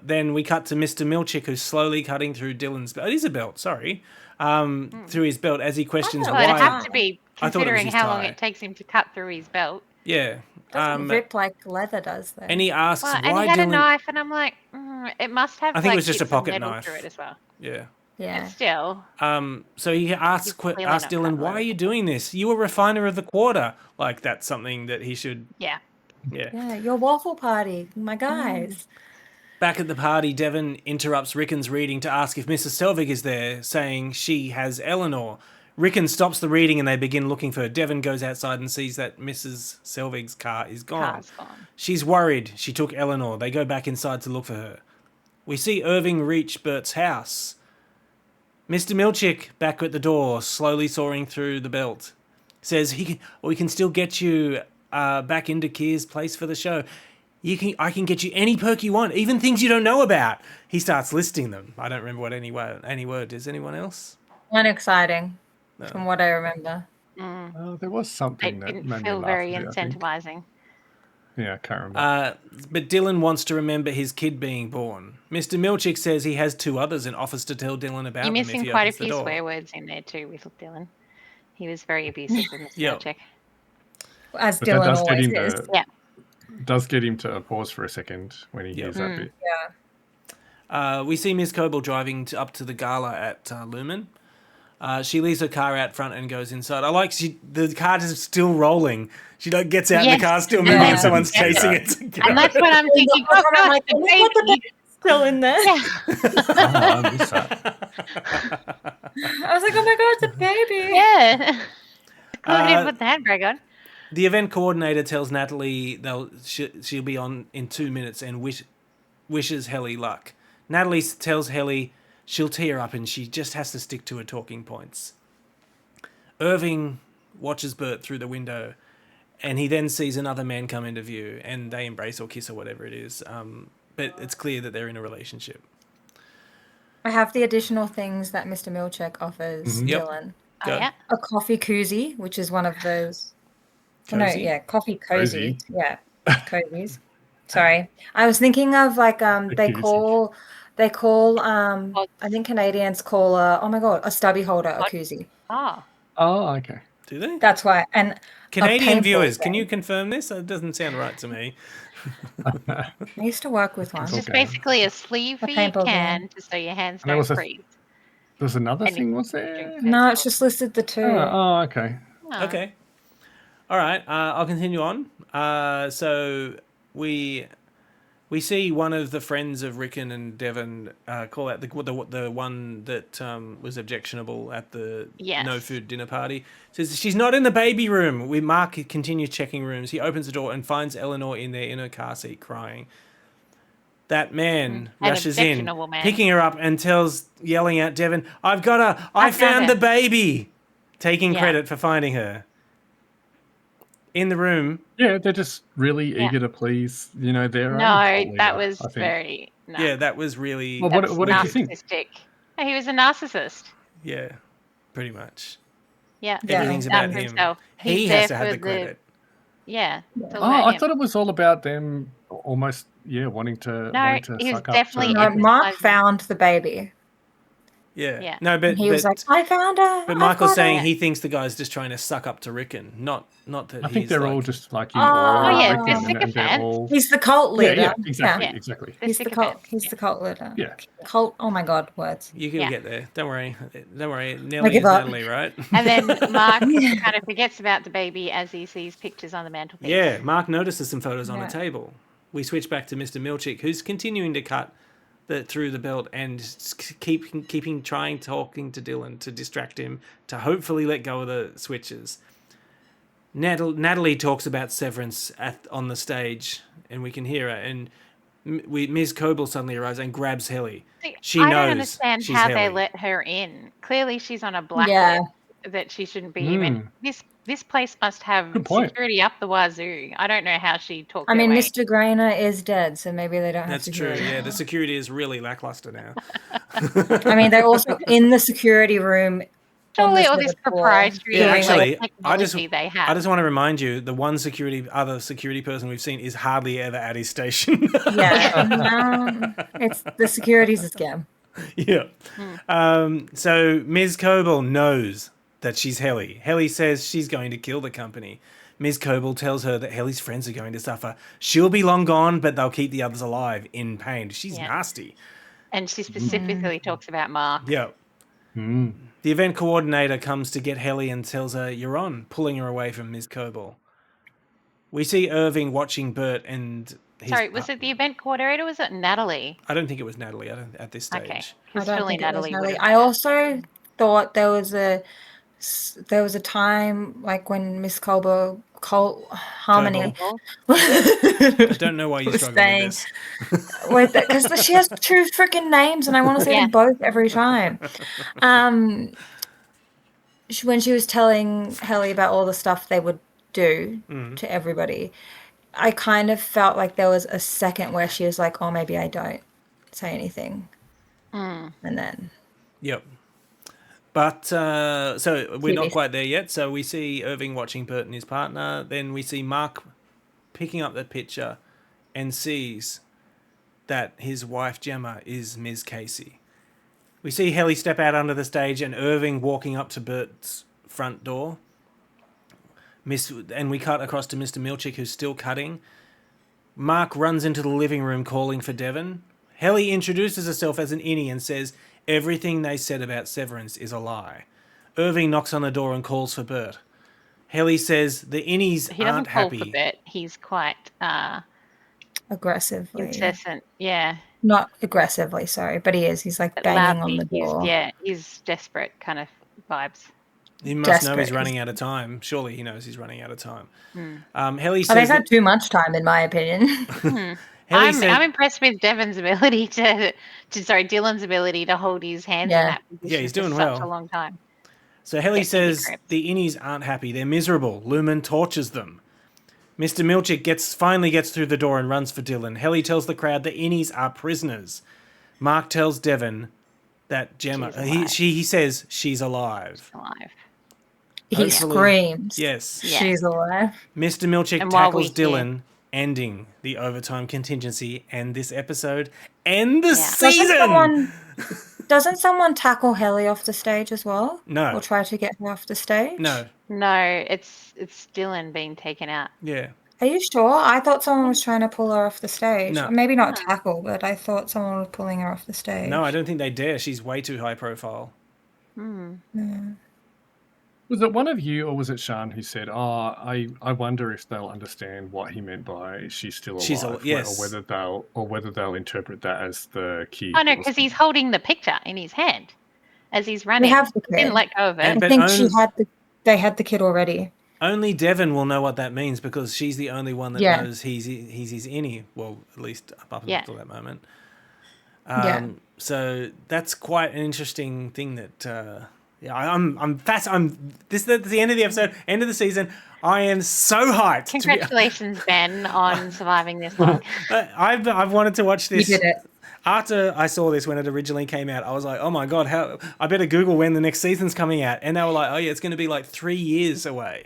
Then we cut to Mr. Milchick, who's slowly cutting through Dylan's belt. It is a belt, sorry. Through his belt as he questions Oh, Well, it'd why. have to be, I thought it was considering his how long tie. it takes him to cut through his belt. Yeah. Doesn't rip like leather does, though. And he asks Well, why and he had Dylan. a knife, and I'm like, it must have. I think it like, was just a bits of pocket metal knife. through it as well. Yeah. Yeah. But still, So he asks clearly asked not Dylan, cut why are leather. you doing this? You were refiner of the quarter. Like, that's something that he should. yeah. Yeah, your waffle party, my guys. Back at the party, Devon interrupts Rickon's reading to ask if Mrs. Selvig is there, saying she has Eleanor. Rickon stops the reading and they begin looking for her. Devon goes outside and sees that Mrs. Selvig's car is gone. Car's gone. She's worried. She took Eleanor. They go back inside to look for her. We see Irving reach Bert's house. Mr. Milchick, back at the door, slowly sawing through the belt, says we can still get you back into Keir's place for the show. I can get you any perk you want, even things you don't know about. He starts listing them. I don't remember what any word is. Anyone else? Unexciting, No. from what I remember. There was something It that didn't made me feel laugh very a bit, I think. incentivizing. Yeah, I can't remember. But Dylan wants to remember his kid being born. Mr. Milchick says he has 2 others and offers to tell Dylan about You're them if missing he quite a opens the few door. swear words in there too with Dylan. He was very abusive with Mr. Yeah. Milchick. As But that Dylan does get always him is. to Yeah. does get him to pause for a second when he hears that bit. Yeah. We see Ms. Coble driving up to the gala at Lumen. She leaves her car out front and goes inside. I like the car is still rolling. She gets out and Yes. the car's still moving Yeah. and someone's Yeah. chasing it. And that's what I'm thinking. Oh, I'm God, like, the what the baby. still in there? Yeah. Oh, I missed that. I was like, oh my god, it's a baby. Yeah. Cool, we didn't Uh, put the handbrake on. The event coordinator tells Natalie she'll be on in 2 minutes and wishes Helly luck. Natalie tells Helly she'll tee her up and she just has to stick to her talking points. Irving watches Bert through the window and he then sees another man come into view and they embrace or kiss or whatever it is. But it's clear that they're in a relationship. I have the additional things that Mr. Milchick offers Yep. Dylan. Go. Oh, yeah. A coffee koozie, which is one of those. No, Cozy? yeah, coffee cozy. Cozy. Yeah, cozies. Sorry, I was thinking of like they koozie. call I think Canadians call a stubby holder a koozie. Oh. Oh, okay. Do they? That's why. And Canadian paintball viewers, game. can you confirm this? It doesn't sound right to me. I used to work with one. It's Okay. just basically a sleeve for your paintball can game. just so your hands And there don't was a- freeze. There's another And thing, you was drink there? it. No, it's just listed the 2. Oh, okay. Oh. Okay. All right. I'll continue on. So we see one of the friends of Rickon and Devon call out the one that was objectionable at the Yes. no food dinner party. Says she's not in the baby room. Mark continues checking rooms. He opens the door and finds Eleanor in there in her car seat crying. That man An rushes in, objectionable man. picking her up and yelling at Devon, "I've got her! I I found found her." the baby!" Taking Yeah. credit for finding her. In the room, Yeah, they're just really Yeah. eager to please, their own cult No, leader, that was I think. very no. yeah, that was really, Well, That's what did you think? narcissistic. No, he was a narcissist. yeah, pretty much. Yeah. Yeah. Everything's Done about for him. himself. He He's has there to have for the credit. Yeah. It's all Oh, about I him. thought it was all about them almost, wanting to he was suck up definitely to... No, in- Mark Like- found the baby. Yeah. Yeah. No, but And he was like, I found her. but I've Michael's got saying her." he thinks the guy's just trying to suck up to Rickon, not that I think he's they're like, all just like in Oh, awe of yeah, Rickon, they're and they're sycophants. all... He's the cult leader. Yeah, exactly, Yeah. exactly. They're He's the cult. sycophants. He's the cult leader. Yeah. Cult. Oh my god, words. You can Yeah. get there. Don't worry. Nelly give is up. Natalie, right? And then Mark kind of forgets about the baby as he sees pictures on the mantelpiece. Yeah, Mark notices some photos on a Yeah. table. We switch back to Mr. Milchick, who's continuing to cut through the belt and keeping talking to Dylan to distract him, to hopefully let go of the switches. Natalie talks about Severance on the stage, and we can hear her. And Ms. Coble suddenly arrives and grabs Helly. She I knows don't understand she's how they Helly. let her in. Clearly, she's on a blacklist Yeah. that she shouldn't be even. This this place must have Good point. security up the wazoo. I don't know how she talked. I mean, way. Mr. Grainer is dead, so maybe they don't have That's true. security. Yeah, the security is really lackluster now. I mean, they're also in the security room. Surely all this proprietary actually, technology they have. I just want to remind you, the one other security person we've seen is hardly ever at his station. It's the security's a scam. Yeah. So Ms. Coble knows that she's Helly. Helly says she's going to kill the company. Ms. Coble tells her that Helly's friends are going to suffer. She'll be long gone, but they'll keep the others alive in pain. She's nasty. And she specifically talks about Mark. Yeah. The event coordinator comes to get Helly and tells her, "You're on," pulling her away from Ms. Coble. We see Irving watching Bert and his... Sorry, was it the event coordinator or was it Natalie? I don't think it was Natalie at this stage. Okay. I don't think Natalie. I also thought there was a time like when Miss Harmony. I don't know why you're struggling with this. Because she has two freaking names, and I want to say them both every time. When she was telling Helly about all the stuff they would do to everybody, I kind of felt like there was a second where she was like, "Oh, maybe I don't say anything," and then. Yep. But, so we're not quite there yet. So we see Irving watching Bert and his partner. Then we see Mark picking up the picture and sees that his wife, Gemma, is Ms. Casey. We see Helly step out onto the stage and Irving walking up to Bert's front door. And we cut across to Mr. Milchick, who's still cutting. Mark runs into the living room calling for Devon. Helly introduces herself as an innie and says... everything they said about Severance is a lie. Irving knocks on the door and calls for Bert. Helly says the innies aren't happy. He doesn't call for Bert. He's quite... aggressively. Incessant, yeah. Not aggressively, sorry, but he is. He's like banging on the door. He's desperate kind of vibes. He must know he's running out of time. Surely he knows he's running out of time. Helly says... they've had too much time, in my opinion. I'm impressed with Devon's ability Dylan's ability to hold his hands in that position. Yeah, he's doing for such a long time. So Helly says the innies aren't happy. They're miserable. Lumen tortures them. Mr. Milchick finally gets through the door and runs for Dylan. Helly tells the crowd the innies are prisoners. Mark tells Devon that Gemma... He says she's alive. He screams. Yes. She's alive. Mr. Milchick tackles Dylan... ending the overtime contingency and this episode and the season. Doesn't someone tackle Helly off the stage as well? No. Or try to get her off the stage? No, it's Dylan being taken out. Yeah. Are you sure? I thought someone was trying to pull her off the stage. No. Maybe not tackle, but I thought someone was pulling her off the stage. No, I don't think they dare. She's way too high profile. Was it one of you or was it Sean who said, I wonder if they'll understand what he meant by she's still alive? Yes. Or whether they'll interpret that as the key. Oh no, because he's holding the picture in his hand as he's running. We have the kid. Didn't let go of it. I think they had the kid already. Only Devon will know what that means because she's the only one that knows he's his innie. Well, at least up until that moment. So that's quite an interesting thing that... This is the end of the episode, end of the season. I am so hyped. Congratulations, Ben, on surviving this long. I've wanted to watch this. You did it. After I saw this when it originally came out, I was like, oh my God, I better Google when the next season's coming out. And they were like, oh yeah, it's going to be like 3 years away.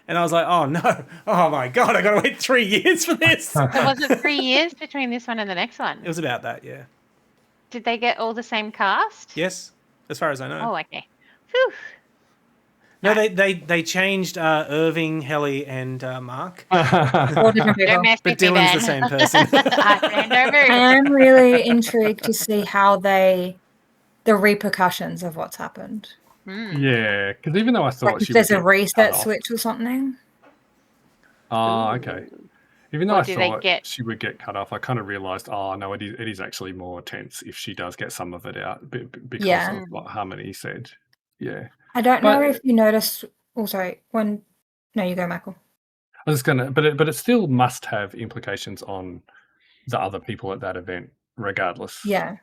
And I was like, oh no, oh my God, I got to wait 3 years for this. So was it 3 years between this one and the next one? It was about that, yeah. Did they get all the same cast? Yes, as far as I know. Oh, okay. Whew. No, they changed Irving, Helly, and Mark. All different people. But Dylan's the same person. I am really intrigued to see how the repercussions of what's happened. Yeah, because even though I thought like if there's a reset switch or something. Oh, okay. Even though I thought she would get cut off, I kind of realised, no, it is actually more tense if she does get some of it out because of what Harmony said. Yeah. I don't know if you noticed. Oh, sorry. No, you go, Michael. I was gonna, but it still must have implications on the other people at that event, regardless. Yeah.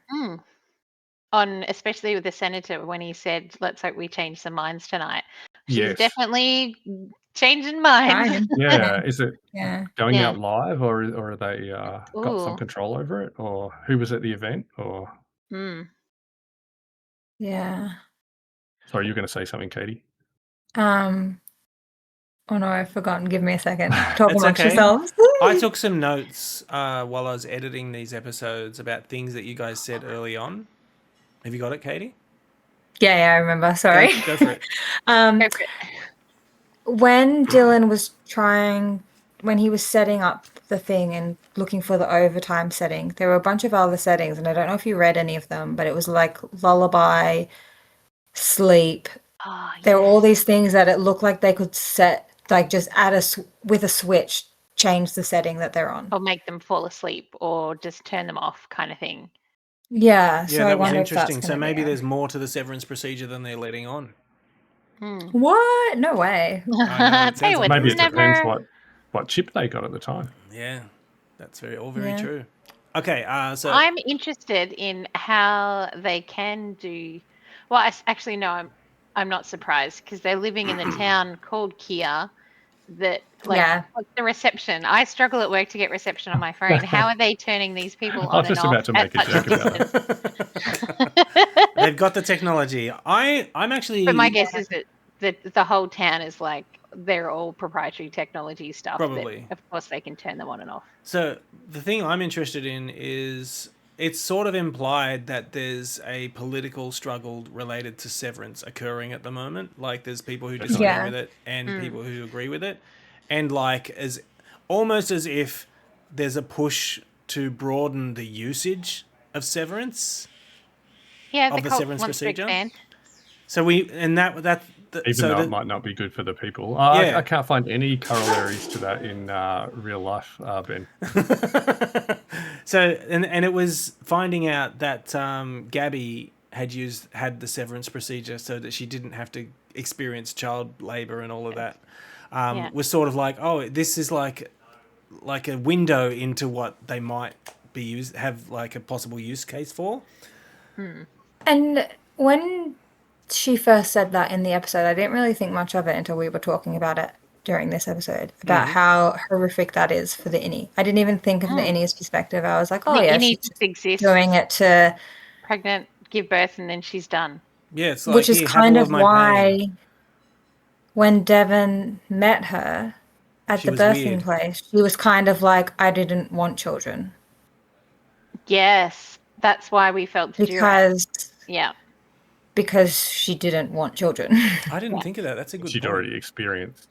Especially with the senator when he said, "Let's hope we change some minds tonight." She's definitely Changing minds. Fine. Yeah, is it Yeah. going Yeah. out live, or are they got some Ooh. control over it, or who was at the event, or Yeah. sorry, you're going to say something, Katie? Oh no, I've forgotten. Give me a second. Talk It's amongst okay. yourselves. I took some notes while I was editing these episodes about things that you guys said early on. Have you got it, Katie? Yeah, I remember. Sorry. Go for it. Go for it. When Dylan was when he was setting up the thing and looking for the overtime setting, there were a bunch of other settings, and I don't know if you read any of them, but it was like lullaby, sleep. Oh, There were all yes. these things that it looked like they could set, like just with a switch, change the setting that they're on. Or make them fall asleep or just turn them off kind of thing. Yeah, so Yeah, I that was wonder if that's interesting. So gonna be maybe it. there's more to the severance procedure than they're letting on. What? No way. I know, it Tell you sounds what, Maybe it never... depends what chip they got at the time. Yeah, that's all very Yeah. true. Okay, so I'm interested in how they can do. Well, actually, no, I'm not surprised because they're living in the town called Kia. That Yeah. like the reception. I struggle at work to get reception on my phone. How are they turning these people I on was and just off about to at make a such a joke about distance? they've got the technology. I'm actually. But my guess is that the whole town is like they're all proprietary technology stuff. Probably. That, of course, they can turn them on and off. So the thing I'm interested in is it's sort of implied that there's a political struggle related to severance occurring at the moment. Like there's people who disagree Yeah. with it and people who agree with it, and like as almost as if there's a push to broaden the usage of severance. Yeah, Of the the cult severance wants to procedure? expand. So Even though it might not be good for the people. I can't find any corollaries to that in real life, Ben. So and it was finding out that Gabby had the severance procedure so that she didn't have to experience child labor and all of that. Was sort of like, oh, this is like a window into what they might have like a possible use case for. And when she first said that in the episode, I didn't really think much of it until we were talking about it during this episode, about how horrific that is for the innie. I didn't even think of the innie's perspective. I was like, oh, The yeah, innie she's just exists, doing it to... pregnant, give birth, and then she's done. Yeah, it's like, Which is here, have kind all of my why pain. when Devon met her at She the was birthing weird. place, she was kind of like, I didn't want children. Yes, that's why we felt to do it. Because she didn't want children. I didn't think of that. That's a good She'd point. already experienced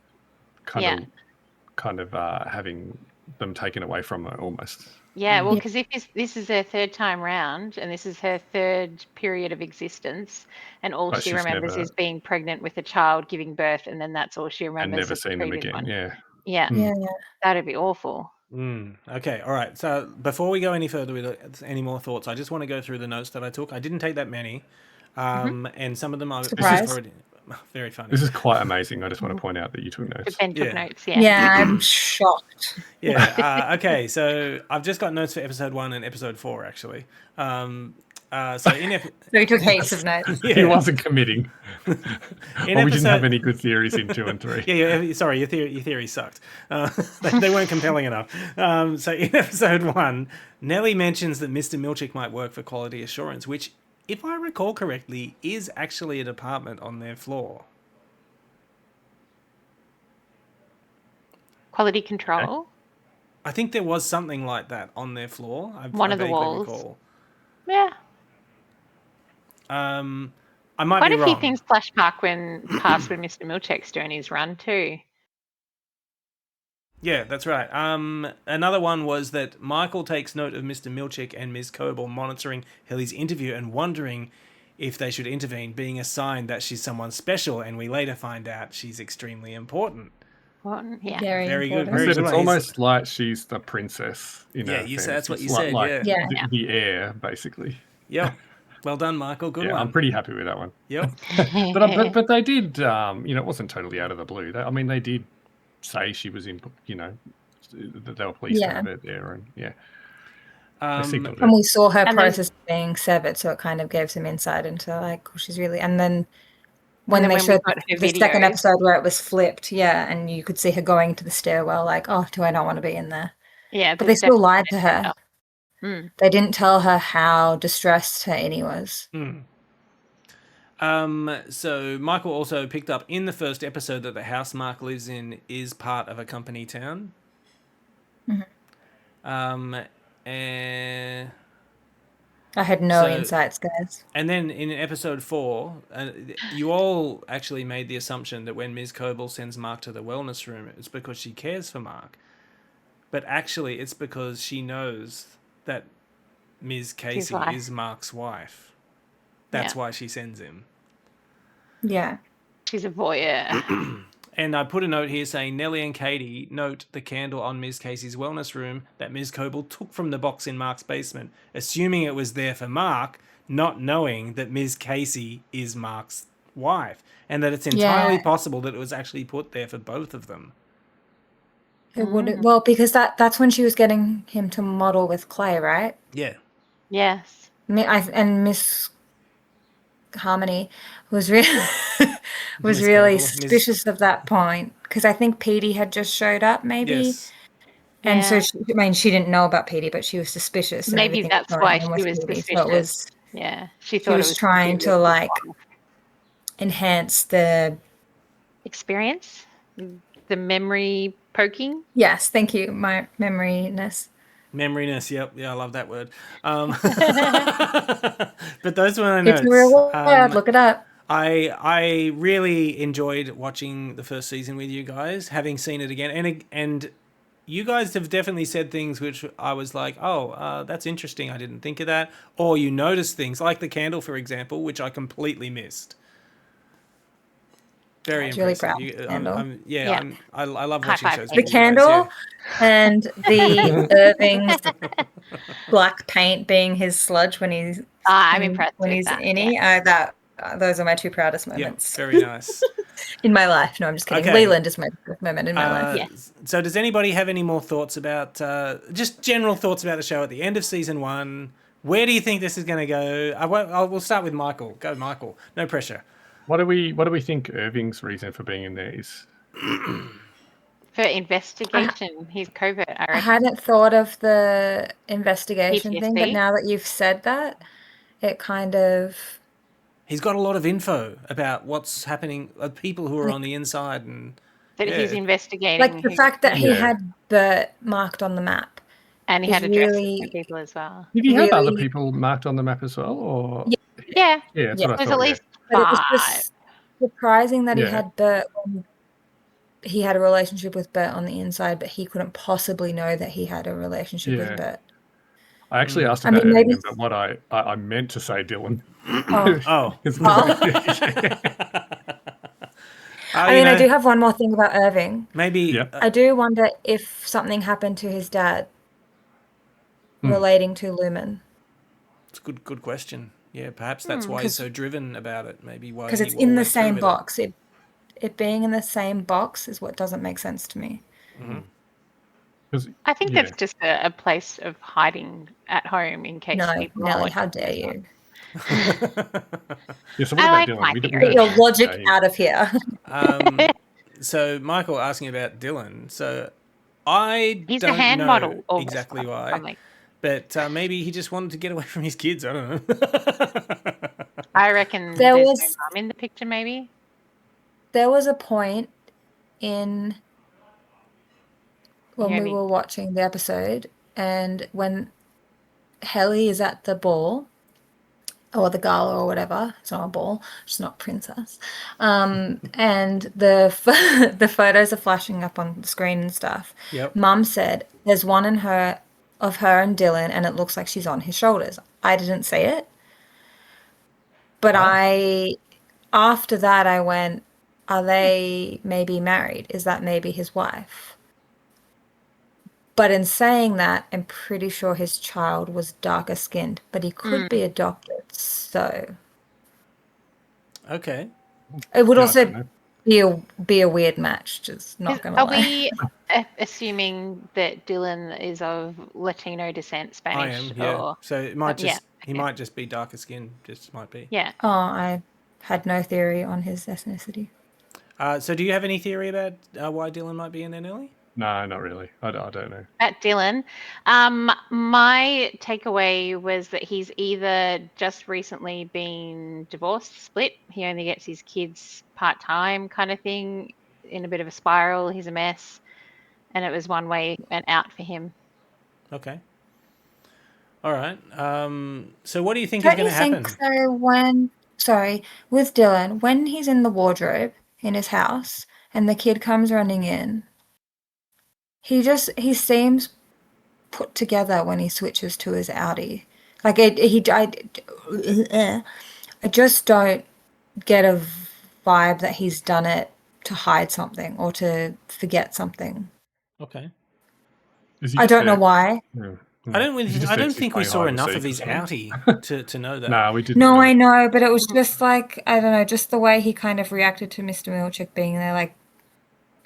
kind of having them taken away from her almost. Yeah, well, because if this is her third time round and this is her third period of existence, and all But she she's remembers is being pregnant with a child, giving birth, and then that's all she And remembers never of the seen them previous again. one. Yeah. Yeah, Yeah. that'd be awful. Okay, all right. So before we go any further with any more thoughts, I just want to go through the notes that I took. I didn't take that many, and some of them are Surprise. already very funny. This is quite amazing. I just want to point out that you took notes. Ben took Yeah. notes. Yeah, I'm shocked. Yeah. Okay. So I've just got notes for episode 1 and episode 4 actually. So in So he took heaps of notes. He wasn't committing. In We didn't have any good theories in 2 and 3. Yeah. Sorry, your theory sucked. They weren't compelling enough. So in episode 1, Nellie mentions that Mr. Milchick might work for quality assurance, which, if I recall correctly, is actually a department on their floor. Quality control. I think there was something like that on their floor. One of the vaguely walls. recall. Yeah. I might Quite be a wrong. few things flash past when Mr. Milchick's doing his run too. Yeah, that's right. Another one was that Michael takes note of Mr. Milchick and Ms. Coble monitoring Helly's interview and wondering if they should intervene, being a sign that she's someone special, and we later find out she's extremely important. Yeah. Very good. important. Very It's good. almost like she's the princess in Yeah, a you sense. said that's what It's you said, like yeah. the heir, basically. Yep. Well done, Michael. Good Yeah, one. I'm pretty happy with that one. Yep. But they did, it wasn't totally out of the blue. They did say she was in, that they were pleased to have her there, and they signaled And it. we saw her And process being severed, so it kind of gave some insight into like she's really. And then when then they when we showed got her the second videos. episode where it was flipped, yeah, and you could see her going to the stairwell like, oh, do I not want to be in there? Yeah, But they there's still definitely lied to a her. setup. Mm. They didn't tell her how distressed her Innie was. So Michael also picked up in the first episode that the house Mark lives in is part of a company town. And I had no insights, guys. And then in episode 4, you all actually made the assumption that when Ms. Coble sends Mark to the wellness room, it's because she cares for Mark. But actually, it's because she knows that Ms. Casey is Mark's wife. That's why she sends him. Yeah. She's a voyeur. And I put a note here saying, Nellie and Katie note the candle on Ms. Casey's wellness room that Ms. Coble took from the box in Mark's basement, assuming it was there for Mark, not knowing that Ms. Casey is Mark's wife, and that it's entirely possible that it was actually put there for both of them. It would, well, because that's when she was getting him to model with clay, right? Yeah. Yes. And Miss Harmony was really suspicious of that point, because I think Petey had just showed up, maybe. Yes. And so she didn't know about Petey, but she was suspicious. Maybe that's why she was suspicious. She thought she was trying to like enhance the experience, the memory poking. Yes, thank you. My memoryness. Memoryness, yep. Yeah, I love that word. But those were my notes. It's a real word. Look it up. I really enjoyed watching the first season with you guys, having seen it again. And you guys have definitely said things which I was like, oh, that's interesting. I didn't think of that. Or you noticed things, like the candle, for example, which I completely missed. Very impressive. Really proud. I love watching shows. The candle and the Irving's black paint being his sludge when he's I'm impressed when with he's that. Innie. Those are my two proudest moments. Yeah, very nice. In my life. No, I'm just kidding. Okay. Leland is my moment in my life. Yes. So does anybody have any more thoughts about, just general thoughts about the show at the end of season 1? Where do you think this is going to go? We'll start with Michael. Go, Michael. No pressure. What do we think Irving's reason for being in there is? For investigation, he's covert. I hadn't thought of the investigation thing, but now that you've said that, it kind of... He's got a lot of info about what's happening, people who are on the inside, and that he's investigating. Like the fact that he had Bert marked on the map. And he had addresses for people as well. Did he have other people marked on the map as well? Or yeah, that's what I there's thought, at least 5. But it was just surprising that he had Bert when he had a relationship with Bert on the inside, but he couldn't possibly know that he had a relationship with Bert. I actually asked about Irving, but what I meant to say Dylan. I do have one more thing about Irving. Maybe I do wonder if something happened to his dad relating to Lumen. It's a good question. Yeah, perhaps that's why he's so driven about it. Maybe why, because it's in the same box. It being in the same box is what doesn't make sense to me. I think that's just a place of hiding at home in case people. Nelly, how dare you? So what about Dylan? Get your logic out of here. So Michael asking about Dylan. So he's a hand model exactly why, but maybe he just wanted to get away from his kids. I don't know. I reckon there's no mum in the picture. Maybe there was a point in when we were watching the episode, and when Helly is at the ball. Or the gala or whatever. It's not a ball. She's not princess. And the photos are flashing up on the screen and stuff. Yep. Mum said there's one of her and Dylan, and it looks like she's on his shoulders. I didn't see it. But after that I went, are they maybe married? Is that maybe his wife? But in saying that, I'm pretty sure his child was darker skinned, but he could be adopted. So, okay, it would also be a weird match. Just not gonna lie. Are we assuming that Dylan is of Latino descent, Spanish? I am. Yeah. So it might just he might just be darker skinned. Just might be. Yeah. Oh, I had no theory on his ethnicity. So do you have any theory about why Dylan might be in there, Nelly? No, not really. I don't know. At Dylan, my takeaway was that he's either just recently been divorced, split. He only gets his kids part-time kind of thing, in a bit of a spiral. He's a mess. And it was one way and out for him. Okay. All right. So what do you think is Don't going you to happen? think so with Dylan, when he's in the wardrobe in his house and the kid comes running in, he seems put together when he switches to his Audi. Like I just don't get a vibe that he's done it to hide something or to forget something. Okay. I don't know why. Yeah. I don't think we saw enough of his Audi to know that. No, we didn't. No, I know, but it was just like, I don't know, just the way he kind of reacted to Mr. Milchick being there, like,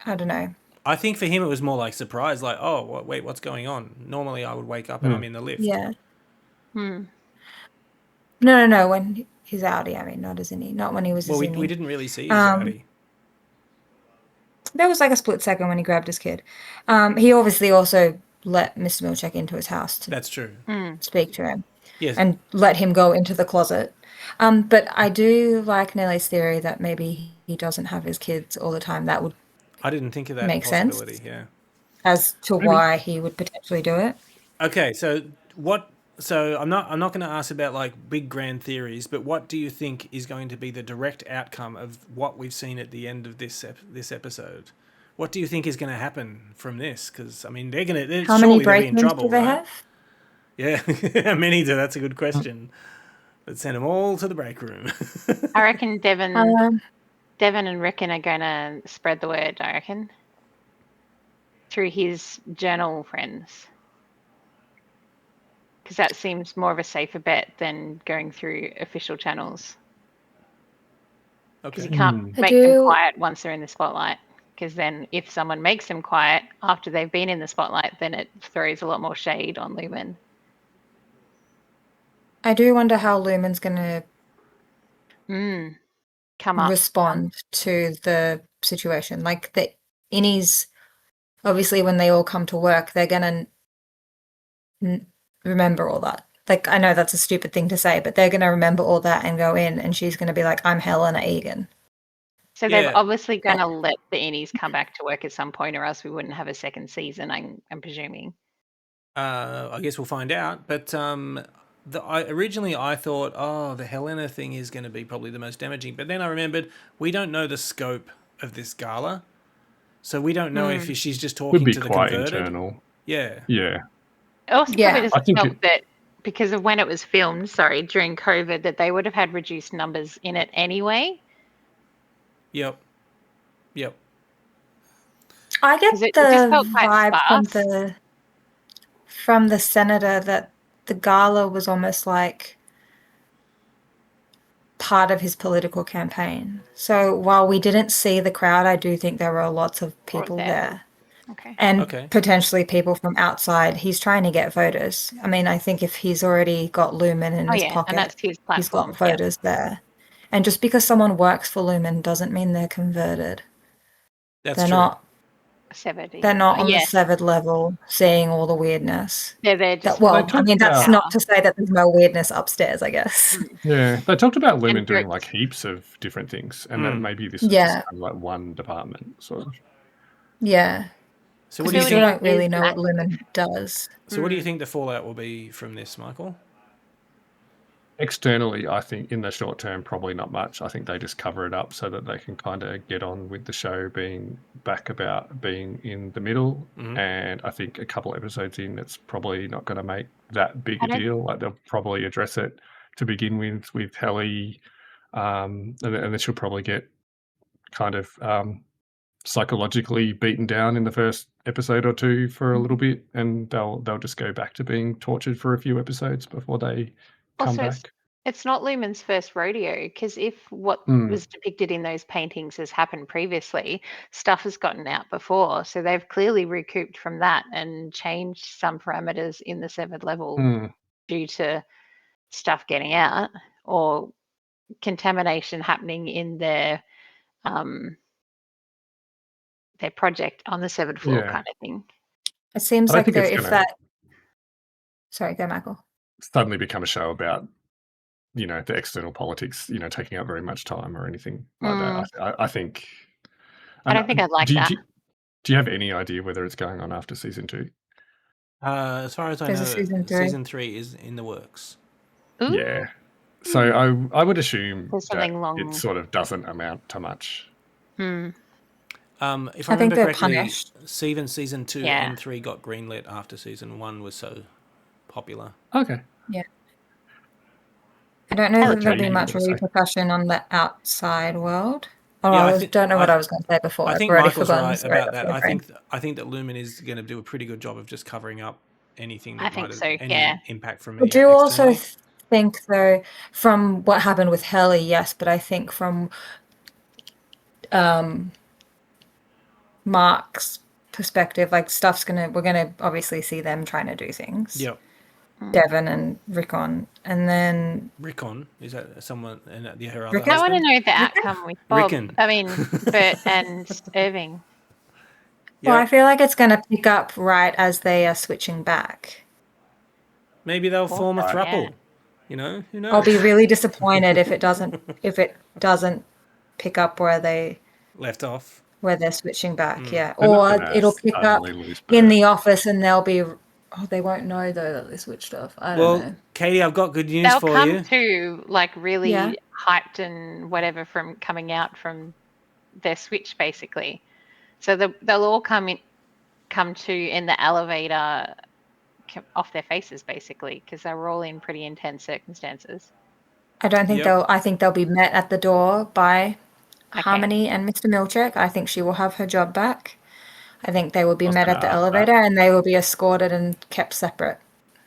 I don't know. I think for him it was more like surprise, like, oh, wait, what's going on? Normally I would wake up and I'm in the lift. Yeah. No, when his Audi, I mean, not when he was Well, his we didn't really see his Audi. There was like a split second when he grabbed his kid. He obviously also let Mr. Milchick into his house to That's true. speak to him. Yes. And let him go into the closet. But I do like Nelly's theory that maybe he doesn't have his kids all the time. That would I didn't think of that make possibility. sense. Yeah. As to why he would potentially do it. Okay, so I'm not going to ask about like big grand theories, but what do you think is going to be the direct outcome of what we've seen at the end of this episode? What do you think is going to happen from this? Because I mean, they're How surely many they'll be in break-ins trouble, do they right? have? Yeah, how many do? That's a good question. Let's send them all to the break room. I reckon Devon and Rickon are going to spread the word, I reckon, through his journal friends. Because that seems more of a safer bet than going through official channels. Because you can't make them quiet once they're in the spotlight. Because then if someone makes them quiet after they've been in the spotlight, then it throws a lot more shade on Lumen. I do wonder how Lumen's going to come up, respond to the situation. Like the innies, obviously, when they all come to work, they're going to remember all that. Like, I know that's a stupid thing to say, but they're going to remember all that and go in, and she's going to be like, I'm Helena Egan. So they're obviously going to let the innies come back to work at some point, or else we wouldn't have a second season, I'm presuming. I guess we'll find out. But originally I thought, the Helena thing is going to be probably the most damaging. But then I remembered we don't know the scope of this gala. So we don't know if she's just talking to the converted. Would be quite internal. Yeah. Yeah. It also probably doesn't help that because of when it was filmed, during COVID, that they would have had reduced numbers in it anyway. Yep. I get the vibe from the senator that the gala was almost like part of his political campaign. So while we didn't see the crowd, I do think there were lots of people there. Okay. And potentially people from outside. He's trying to get voters. I mean, I think if he's already got Lumen in his pocket, and that's his platform. He's got voters there. And just because someone works for Lumen doesn't mean they're converted. They're not severed. They're not on the severed level, seeing all the weirdness. They're just that's not to say that there's no weirdness upstairs, I guess. Yeah, they talked about Lumen doing like heaps of different things, and that maybe this is just kind of like one department, sort of. Yeah. So we still don't really know what Lumen does. So what do you think the fallout will be from this, Michael? Externally, I think in the short term, probably not much. I think they just cover it up so that they can kind of get on with the show being back about being in the middle. And I think a couple episodes in, it's probably not going to make that big a deal. Like they'll probably address it to begin with Helly, and then she'll probably get kind of psychologically beaten down in the first episode or two for a little bit, and they'll just go back to being tortured for a few episodes before they come back. It's not Lumen's first rodeo, because if what was depicted in those paintings has happened previously, stuff has gotten out before. So they've clearly recouped from that and changed some parameters in the severed level due to stuff getting out or contamination happening in their project on the 7th floor kind of thing. It seems I like think though it's if gonna that. Sorry, go Michael. suddenly become a show about, the external politics, taking up very much time or anything like that. I think. I don't think I'd like that. Do you have any idea whether it's going on after season 2? As far as I There's a know, season 3 is in the works. Ooh, Yeah. So I would assume There's that something long. it sort of doesn't amount to much. If I I think remember they're correctly, punished. season 2 Yeah. and 3 got greenlit after season 1 was so popular. Okay. Yeah. I don't know that there'll be you much were gonna say. repercussion on the outside world. Oh, Yeah, I don't know what I was going to say before. I I've think already Michael's forgotten. right Sorry, about that. that's my brain. I think that Lumen is going to do a pretty good job of just covering up anything I that think might have so, any yeah. impact from I me do also externally. think, though, from what happened with Helly, yes, but I think from Mark's perspective, like we're gonna obviously see them trying to do things. Yep. Devon and Rickon, and then Rickon, is that someone and her other Rickon? I want to husband? know the outcome with Bob. Rickon. I mean, Bert and Irving. Well, I Yep. feel like it's going to pick up right as they are switching back. Maybe they'll form a Right. throuple. Yeah. Who knows? I'll be really disappointed if it doesn't pick up where left off. they're switching back. Yeah, They're not or gonna it'll pick up suddenly lose in Bert. the office, and they'll be. Oh, they won't know though that they switched off. I don't know. Katie, I've got good news They'll for come you. to like really Yeah. hyped and whatever from coming out from their switch, basically. So they'll all come to in the elevator off their faces, basically, because they were all in pretty intense circumstances. I don't think Yep. I think they'll be met at the door by Okay. Harmony and Mr. Milchek. I think she will have her job back. I think they will be I was met gonna at the ask elevator, and they will be escorted and kept separate.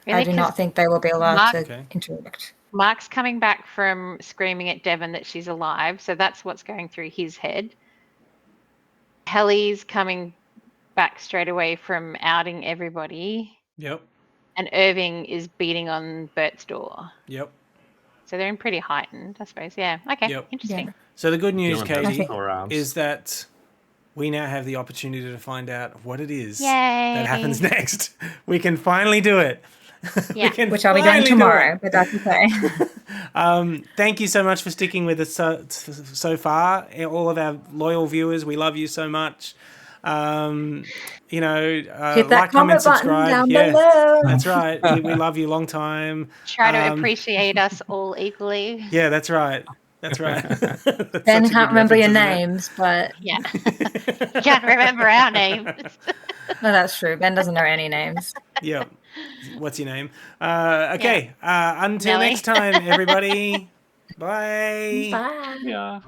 Really? I do 'Cause not think they will be allowed Mark- to Okay. interact. Mark's coming back from screaming at Devon that she's alive, so that's what's going through his head. Helly's coming back straight away from outing everybody, Yep. and Irving is beating on Bert's door. Yep. So they're in pretty heightened, I suppose. Yeah. Okay. Yep. Interesting. Yeah. So the good news, Dylan has Katie, sore arms. is that we now have the opportunity to find out what it is Yay. that happens next. We can finally do it. Yeah. Which I'll be doing tomorrow, but that's okay. Thank you so much for sticking with us so far. All of our loyal viewers, we love you so much. Hit that like, comment, comment button subscribe. down Yeah, below. that's right. We love you long time. Try to appreciate us all equally. Yeah, that's right. That's right. That's Ben such a can't good remember your reference, isn't it? names, but Yeah. Can't remember our names. no, that's true. Ben doesn't know any names. Yeah. What's your name? Okay. Until Nelly. next time, everybody. Bye. Bye. Yeah.